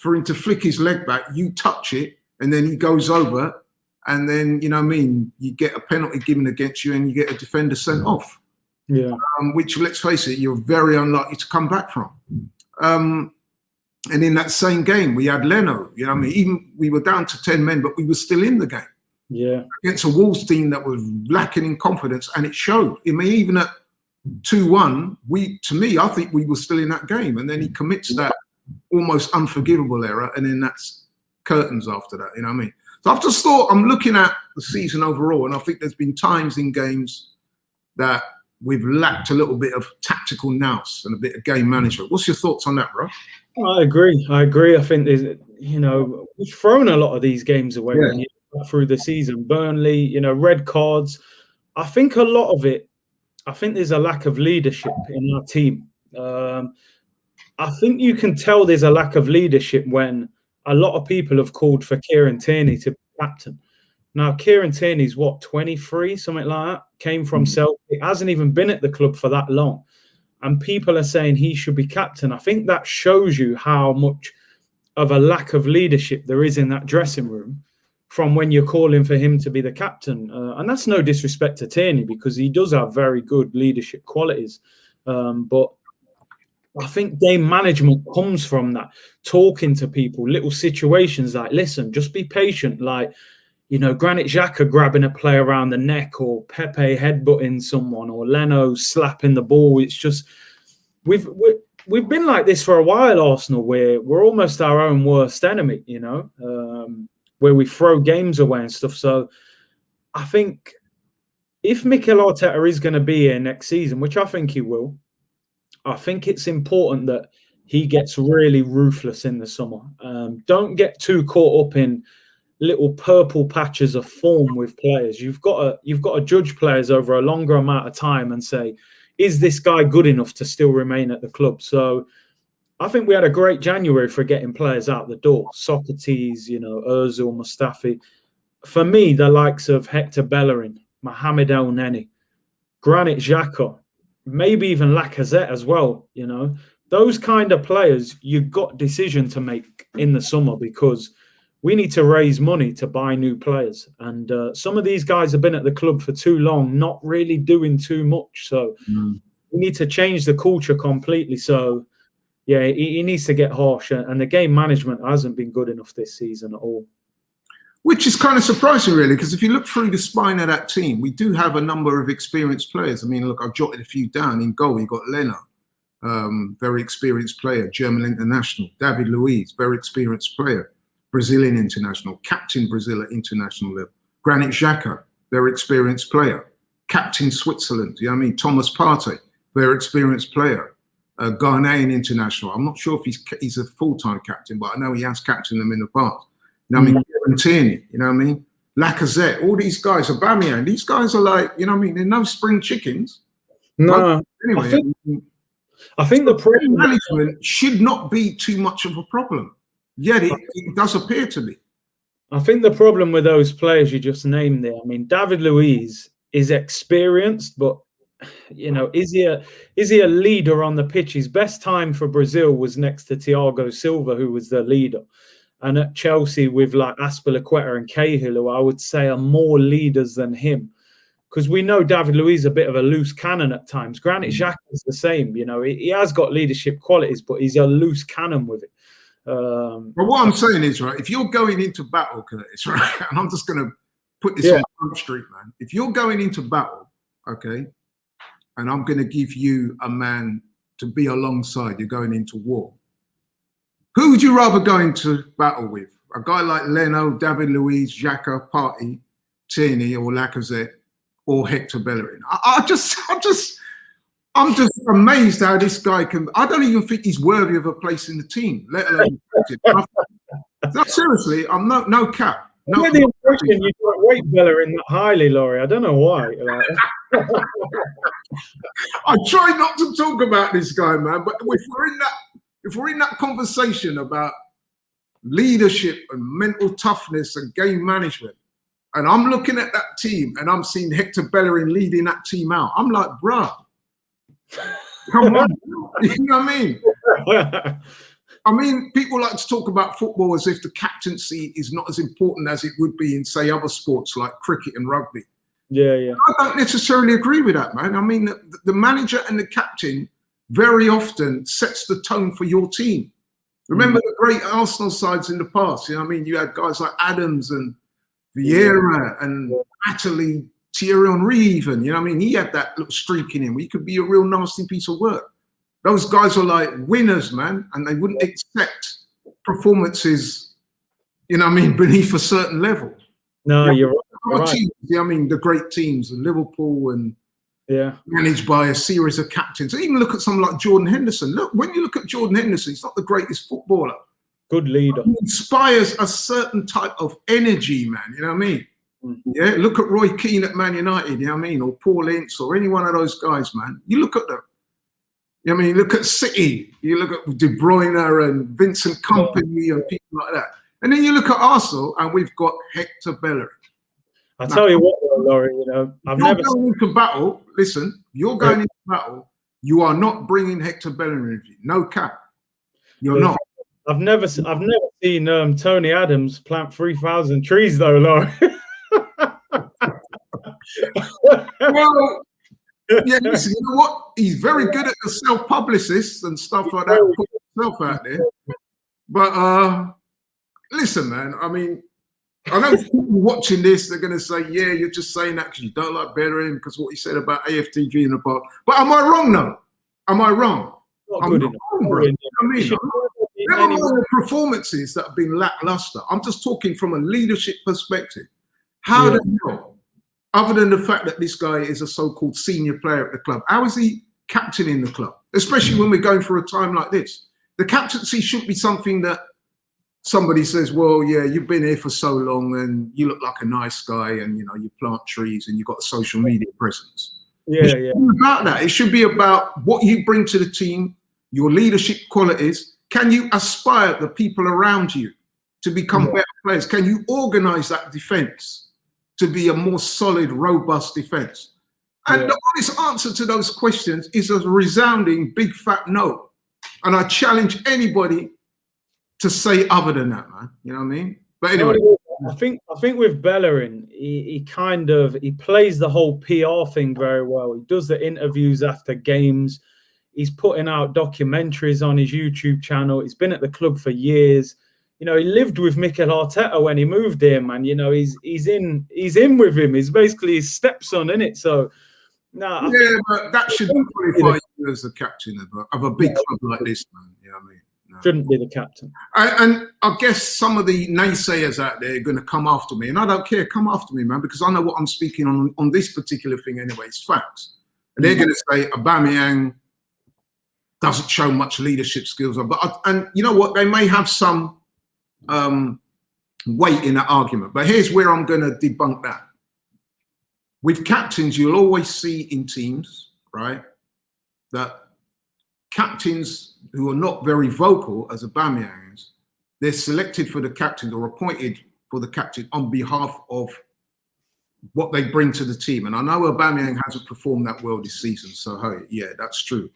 for him to flick his leg back. You touch it, and then he goes over, and then, you know what I mean, you get a penalty given against you and you get a defender sent off. Yeah. Which, let's face it, you're very unlikely to come back from. And in that same game, we had Leno. You know what I mean? Even we were down to 10 men, but we were still in the game. Yeah. Against a Wolves team that was lacking in confidence, and it showed. I mean, even at 2-1, I think we were still in that game. And then he commits that almost unforgivable error, and then that's curtains after that. You know what I mean? So I've just thought, I'm looking at the season overall, and I think there's been times in games that we've lacked a little bit of tactical nous and a bit of game management. What's your thoughts on that, bro? I agree. I think there's, you know, we've thrown a lot of these games away when you look through the season. Burnley, you know, red cards. I think a lot of it, I think there's a lack of leadership in our team. I think you can tell there's a lack of leadership when a lot of people have called for Kieran Tierney to be captain. Now, Kieran Tierney's what, 23, something like that? Came from Celtic, hasn't even been at the club for that long. And people are saying he should be captain. I think that shows you how much of a lack of leadership there is in that dressing room from when you're calling for him to be the captain. And that's no disrespect to Tierney, because he does have very good leadership qualities. But I think game management comes from that, talking to people, little situations like, listen, just be patient. Like, you know, Granit Xhaka grabbing a player around the neck, or Pepe headbutting someone, or Leno slapping the ball. It's just, we've been like this for a while, Arsenal, where we're almost our own worst enemy, you know, where we throw games away and stuff. So I think if Mikel Arteta is going to be here next season, which I think he will, I think it's important that he gets really ruthless in the summer. Don't get too caught up in little purple patches of form with players. You've got to judge players over a longer amount of time and say, is this guy good enough to still remain at the club? So I think we had a great January for getting players out the door. Socrates, you know, Ozil, Mustafi. For me, the likes of Hector Bellerin, Mohamed El Neni, Granit Xhaka, maybe even Lacazette as well, you know. Those kind of players, you've got decision to make in the summer, because we need to raise money to buy new players. And some of these guys have been at the club for too long, not really doing too much. So we need to change the culture completely. So, yeah, he needs to get harsh. And the game management hasn't been good enough this season at all. Which is kind of surprising, really, because if you look through the spine of that team, we do have a number of experienced players. I mean, look, I've jotted a few down. In goal, you got Leno, very experienced player, German international. David Luiz, very experienced player, Brazilian international, captain Brazil at international level. Granit Xhaka, very experienced player, captain Switzerland. You know what I mean? Thomas Partey, very experienced player, Ghanaian international. I'm not sure if he's a full-time captain, but I know he has captained them in the past. You know what I mean? Tierney, you know what I mean? Lacazette, all these guys, Aubameyang, these guys are like, you know what I mean? They're no spring chickens. No. But anyway, I think the problem management should not be too much of a problem. Yet it does appear to be. I think the problem with those players you just named there, I mean, David Luiz is experienced, but you know, is he a leader on the pitch? His best time for Brazil was next to Thiago Silva, who was the leader. And at Chelsea with like Aspilicueta and Cahill, who I would say are more leaders than him. Because we know David Luiz is a bit of a loose cannon at times. Granit Xhaka is the same. You know, he has got leadership qualities, but he's a loose cannon with it. But what I'm saying is, right, if you're going into battle, Curtis, right, and I'm just going to put this on Front Street, man. If you're going into battle, okay, and I'm going to give you a man to be alongside, you're going into war. Who would you rather go into battle with? A guy like Leno, David Luiz, Xhaka, Partey, Tierney, or Lacazette, or Hector Bellerin? I'm just amazed how this guy can. I don't even think he's worthy of a place in the team, let alone. No, seriously, I'm no cap. No, I get the impression you don't rate Bellerin that highly, Laurie. I don't know why. I try not to talk about this guy, man. But if we're in that conversation about leadership and mental toughness and game management, and I'm looking at that team and I'm seeing Hector Bellerin leading that team out, I'm like, bruh, come on. You know what I mean? I mean, people like to talk about football as if the captaincy is not as important as it would be in, say, other sports like cricket and rugby. Yeah, yeah. I don't necessarily agree with that, man. I mean, the manager and the captain very often sets the tone for your team. Remember the great Arsenal sides in the past? You know what I mean? You had guys like Adams and Vieira and Atali, Thierry Henry even. You know what I mean? He had that little streak in him where he could be a real nasty piece of work. Those guys are like winners, man, and they wouldn't accept performances, you know what I mean, beneath a certain level. No, you're right. Teams, you know what I mean, the great teams, Liverpool and managed by a series of captains. Even look at someone like Jordan Henderson. Look, when you look at Jordan Henderson, he's not the greatest footballer. Good leader. He inspires a certain type of energy, man. You know what I mean? Yeah. Look at Roy Keane at Man United. You know what I mean? Or Paul Ince or any one of those guys, man. You look at them. You know what I mean? Look at City. You look at De Bruyne and Vincent Kompany and people like that. And then you look at Arsenal and we've got Hector Bellerin. I tell you what, Laurie, you know, I've never going into battle. Listen, you're going into battle. You are not bringing Hector Bellerin with you. No cap. You're not. I've never seen Tony Adams plant 3,000 trees though, Laurie. Well, Yeah, listen, you know what? He's very good at the self-publicists and stuff like that, put himself out there. But listen, man, I mean, I know people watching this, they're going to say, yeah, you're just saying that because you don't like Bellerin, because what he said about AFTV in the past. But am I wrong, though? Am I wrong? I'm not wrong, bro. You know what I mean? Never mind the performances that have been lackluster. I'm just talking from a leadership perspective. How the hell, other than the fact that this guy is a so-called senior player at the club, how is he captaining the club? Especially when we're going through a time like this. The captaincy should be something that somebody says, well, yeah, you've been here for so long and you look like a nice guy and, you know, you plant trees and you've got a social media presence. Yeah, it should be about that. It should be about what you bring to the team, your leadership qualities. Can you aspire the people around you to become better players? Can you organize that defense to be a more solid, robust defense? And the honest answer to those questions is a resounding big fat no. And I challenge anybody to say other than that, man. You know what I mean? But anyway. I think with Bellerin, he plays the whole PR thing very well. He does the interviews after games. He's putting out documentaries on his YouTube channel. He's been at the club for years. You know, he lived with Mikel Arteta when he moved here, man. You know, he's in with him. He's basically his stepson, isn't it? So, but that shouldn't qualify you as a captain of a big club like this, man. You know what I mean? No. Shouldn't be the captain. And I guess some of the naysayers out there are going to come after me, and I don't care. Come after me, man, because I know what I'm speaking on this particular thing anyway. It's facts. And they're going to say Aubameyang doesn't show much leadership skills. And you know what? They may have some weight in that argument. But here's where I'm going to debunk that. With captains, you'll always see in teams, right, that captains who are not very vocal, as Aubameyang is, they're selected for the captain or appointed for the captain on behalf of what they bring to the team. And I know Aubameyang hasn't performed that well this season, so hey, yeah, that's true.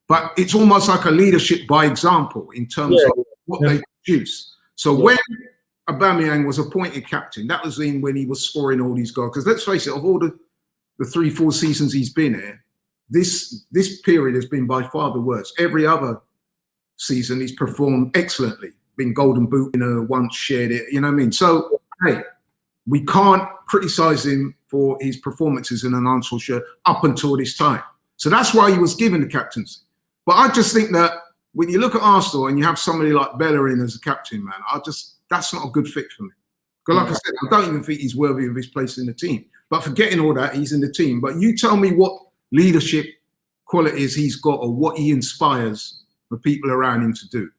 But it's almost like a leadership by example in terms of what they produce. So when Aubameyang was appointed captain, that was when he was scoring all these goals. Because let's face it, of all the 3-4 seasons he's been here, this period has been by far the worst. Every other season he's performed excellently, been golden boot winner, once shared it, you know what I mean? So, hey, we can't criticize him for his performances in an Arsenal shirt up until this time. So that's why he was given the captaincy. But I just think that when you look at Arsenal and you have somebody like Bellerin as a captain, man, that's not a good fit for me. Because like I said, I don't even think he's worthy of his place in the team. But forgetting all that, he's in the team. But you tell me what leadership qualities he's got or what he inspires the people around him to do.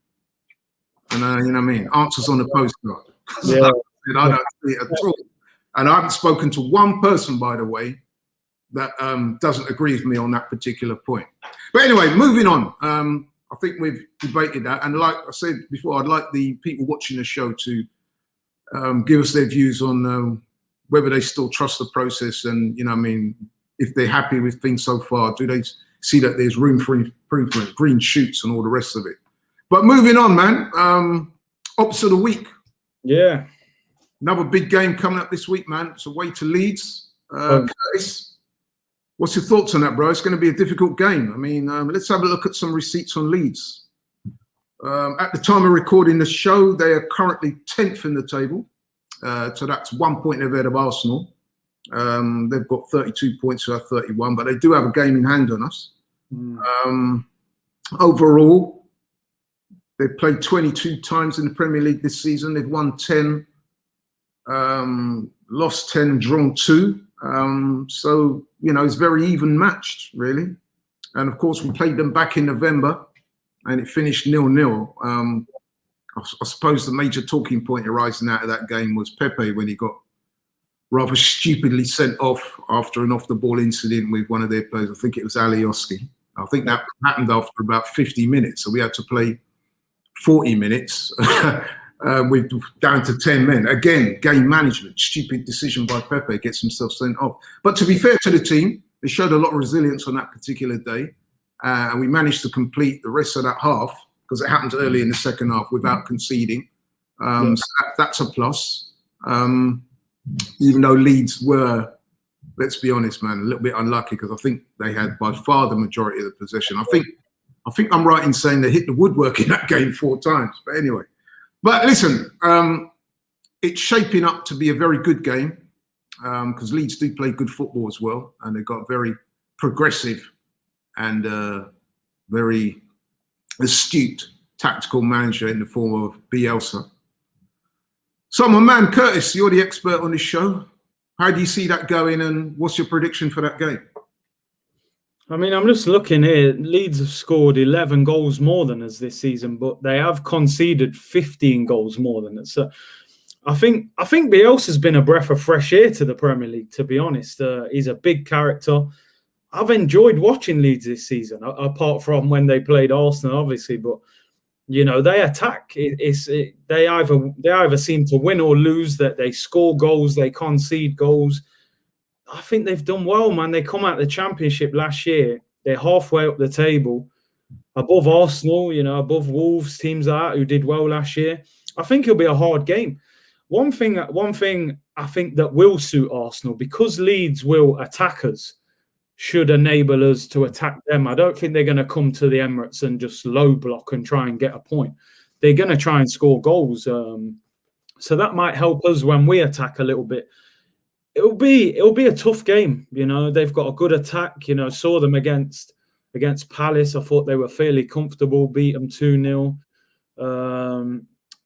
And you know what I mean? Answers on a postcard. I don't see it at all. And I haven't spoken to one person, by the way, that doesn't agree with me on that particular point. But anyway, moving on. I think we've debated that. And like I said before, I'd like the people watching the show to give us their views on whether they still trust the process and, you know what I mean, if they're happy with things so far. Do they see that there's room for improvement, green shoots and all the rest of it? But moving on, man. Ops of the week. Yeah. Another big game coming up this week, man. It's away to Leeds. Curtis, what's your thoughts on that, bro? It's going to be a difficult game. I mean, let's have a look at some receipts on Leeds. At the time of recording the show, they are currently 10th in the table. So that's 1 point ahead of Arsenal. They've got 32 points to our 31, but they do have a game in hand on us. Overall, they've played 22 times in the Premier League this season. They've won 10, lost 10, drawn 2. So, you know, it's very even matched, really. And of course, we played them back in November and it finished 0-0. I suppose the major talking point arising out of that game was Pepe when he got rather stupidly sent off after an off-the-ball incident with one of their players. I think it was Alioski. I think that happened after about 50 minutes. So we had to play 40 minutes with down to 10 men. Again, game management, stupid decision by Pepe, gets himself sent off. But to be fair to the team, they showed a lot of resilience on that particular day. And we managed to complete the rest of that half, because it happened early in the second half, without conceding. So that's a plus. Even though Leeds were let's be honest, man, a little bit unlucky because I think they had by far the majority of the possession. I think I'm right in saying they hit the woodwork in that game 4 times. But anyway, but listen, it's shaping up to be a very good game because Leeds do play good football as well, and they've got a very progressive and very astute tactical manager in the form of Bielsa. So my man Curtis, you're the expert on this show. How do you see that going, and what's your prediction for that game? I mean, I'm just looking here. Leeds have scored 11 goals more than us this season, but they have conceded 15 goals more than us. So I think Bielsa's been a breath of fresh air to the Premier League, to be honest. He's a big character. I've enjoyed watching Leeds this season, apart from when they played Arsenal, obviously. But you know, they attack. They either seem to win or lose. That they score goals, they concede goals. I think they've done well, man. They come out the Championship last year. They're halfway up the table, above Arsenal. You know, above Wolves, teams like that who did well last year. I think it'll be a hard game. One thing I think that will suit Arsenal, because Leeds will attack us, should enable us to attack them. I don't think they're going to come to the Emirates and just low block and try and get a point. They're going to try and score goals. So that might help us when we attack a little bit. It'll be a tough game. You know, they've got a good attack. You know, saw them against Palace. I thought they were fairly comfortable, beat them 2-0.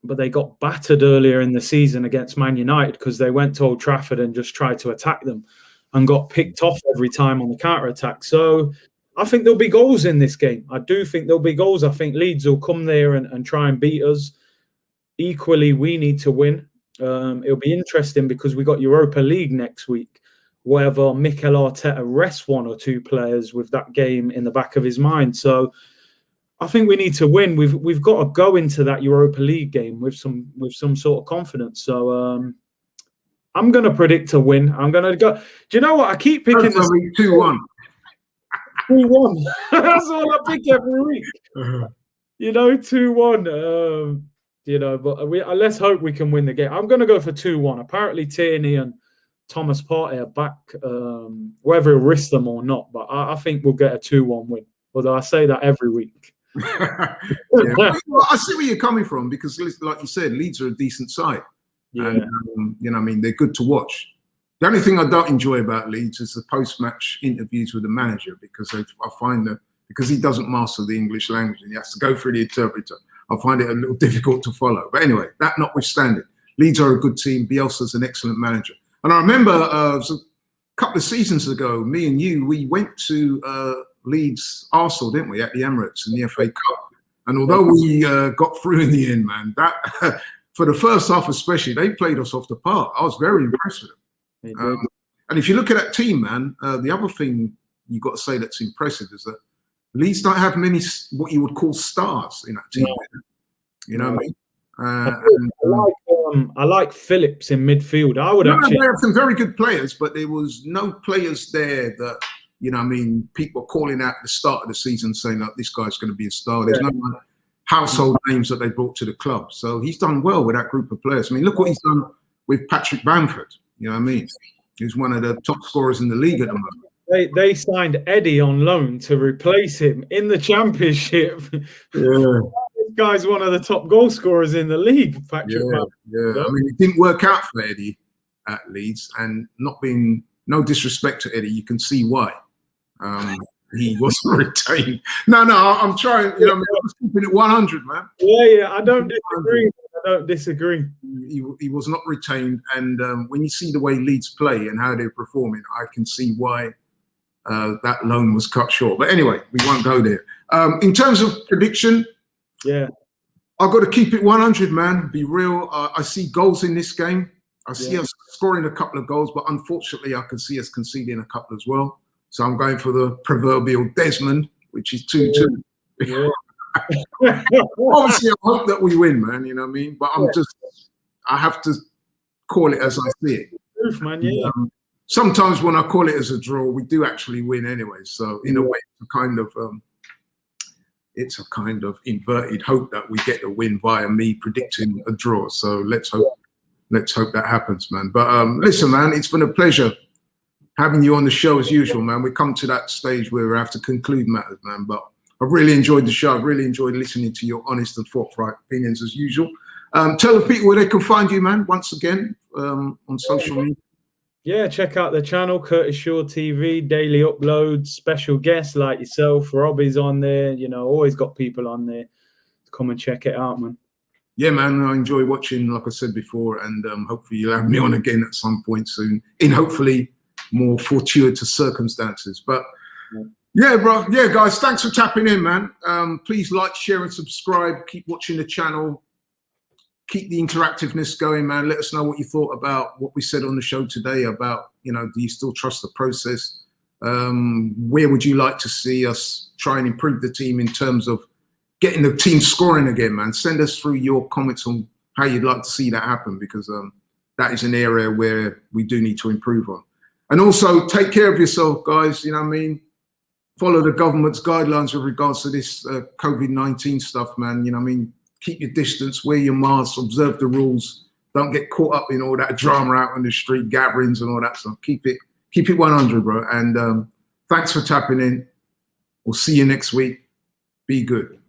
But they got battered earlier in the season against Man United because they went to Old Trafford and just tried to attack them and got picked off every time on the counter-attack. So I think there'll be goals in this game. I do think there'll be goals. I think Leeds will come there and try and beat us. Equally, we need to win. It'll be interesting because we got Europa League next week, whether Mikel Arteta rests 1 or 2 players with that game in the back of his mind. So I think we need to win. We've got to go into that Europa League game with some sort of confidence. So I'm going to predict a win. I'm going to go. Do you know what? I keep picking this 2-1. 2-1. That's all I pick every week. You know, 2-1. You know, but let's hope we can win the game. I'm going to go for 2-1. Apparently, Tierney and Thomas Partey are back, whether he'll risk them or not. But I think we'll get a 2-1 win. Although I say that every week. Yeah. Well, I see where you're coming from because, like you said, Leeds are a decent side. Yeah. And, you know, I mean, they're good to watch. The only thing I don't enjoy about Leeds is the post-match interviews with the manager because I find that because he doesn't master the English language and he has to go through the interpreter, I find it a little difficult to follow. But anyway, that notwithstanding, Leeds are a good team. Bielsa's an excellent manager. And I remember a couple of seasons ago, me and you, we went to Leeds Arsenal, didn't we, at the Emirates in the FA Cup. And although we got through in the end, man, that for the first half especially, they played us off the park. I was very impressed with them. And if you look at that team, man, the other thing you've got to say that's impressive is that Leeds don't have many what you would call stars in that team. No. You know what I mean? I like Phillips in midfield. I would actually. They have some very good players, but there was no players there that, you know, I mean, people are calling out at the start of the season saying that this guy's going to be a star. There's no household names that they brought to the club. So he's done well with that group of players. I mean, look what he's done with Patrick Bamford. You know what I mean? He's one of the top scorers in the league at the moment. They signed Eddie on loan to replace him in the Championship. Yeah. This guy's one of the top goal scorers in the league, Patrick Bamford. Yeah. I mean, it didn't work out for Eddie at Leeds, and no disrespect to Eddie, you can see why. He wasn't retained. No, I'm trying. You know, I mean, I was keeping it 100, man. Yeah. I don't disagree. He was not retained, and when you see the way Leeds play and how they're performing, I can see why that loan was cut short. But anyway, we won't go there. In terms of prediction, I've got to keep it 100, man. Be real. I see goals in this game. I see us scoring a couple of goals, but unfortunately, I can see us conceding a couple as well. So I'm going for the proverbial Desmond, which is 2-2. Yeah. Obviously, I hope that we win, man. You know what I mean? But I have to call it as I see it. Truth, man, yeah. Sometimes when I call it as a draw, we do actually win anyway. So in a way, it's a kind of inverted hope that we get a win via me predicting a draw. So let's hope that happens, man. But listen, man, it's been a pleasure having you on the show as usual, man. We come to that stage where we have to conclude matters, man. But I really enjoyed the show. I really enjoyed listening to your honest and forthright opinions as usual. Tell the people where they can find you, man, once again, on social media. Yeah, check out the channel, Curtis Shaw TV, daily uploads, special guests like yourself. Robbie's on there, you know, always got people on there. Come and check it out, man. Yeah, man, I enjoy watching, like I said before, and hopefully you'll have me on again at some point soon, in hopefully more fortuitous circumstances. But yeah, bro, yeah, guys, thanks for tapping in, man. Please like, share, and subscribe. Keep watching the channel. Keep the interactiveness going, man. Let us know what you thought about what we said on the show today about, you know, do you still trust the process? Where would you like to see us try and improve the team in terms of getting the team scoring again, man? Send us through your comments on how you'd like to see that happen, because that is an area where we do need to improve on. And also, take care of yourself, guys. You know what I mean? Follow the government's guidelines with regards to this COVID-19 stuff, man. You know what I mean? Keep your distance, wear your mask, observe the rules. Don't get caught up in all that drama out on the street, gatherings and all that stuff. Keep it 100, bro. And thanks for tapping in. We'll see you next week. Be good.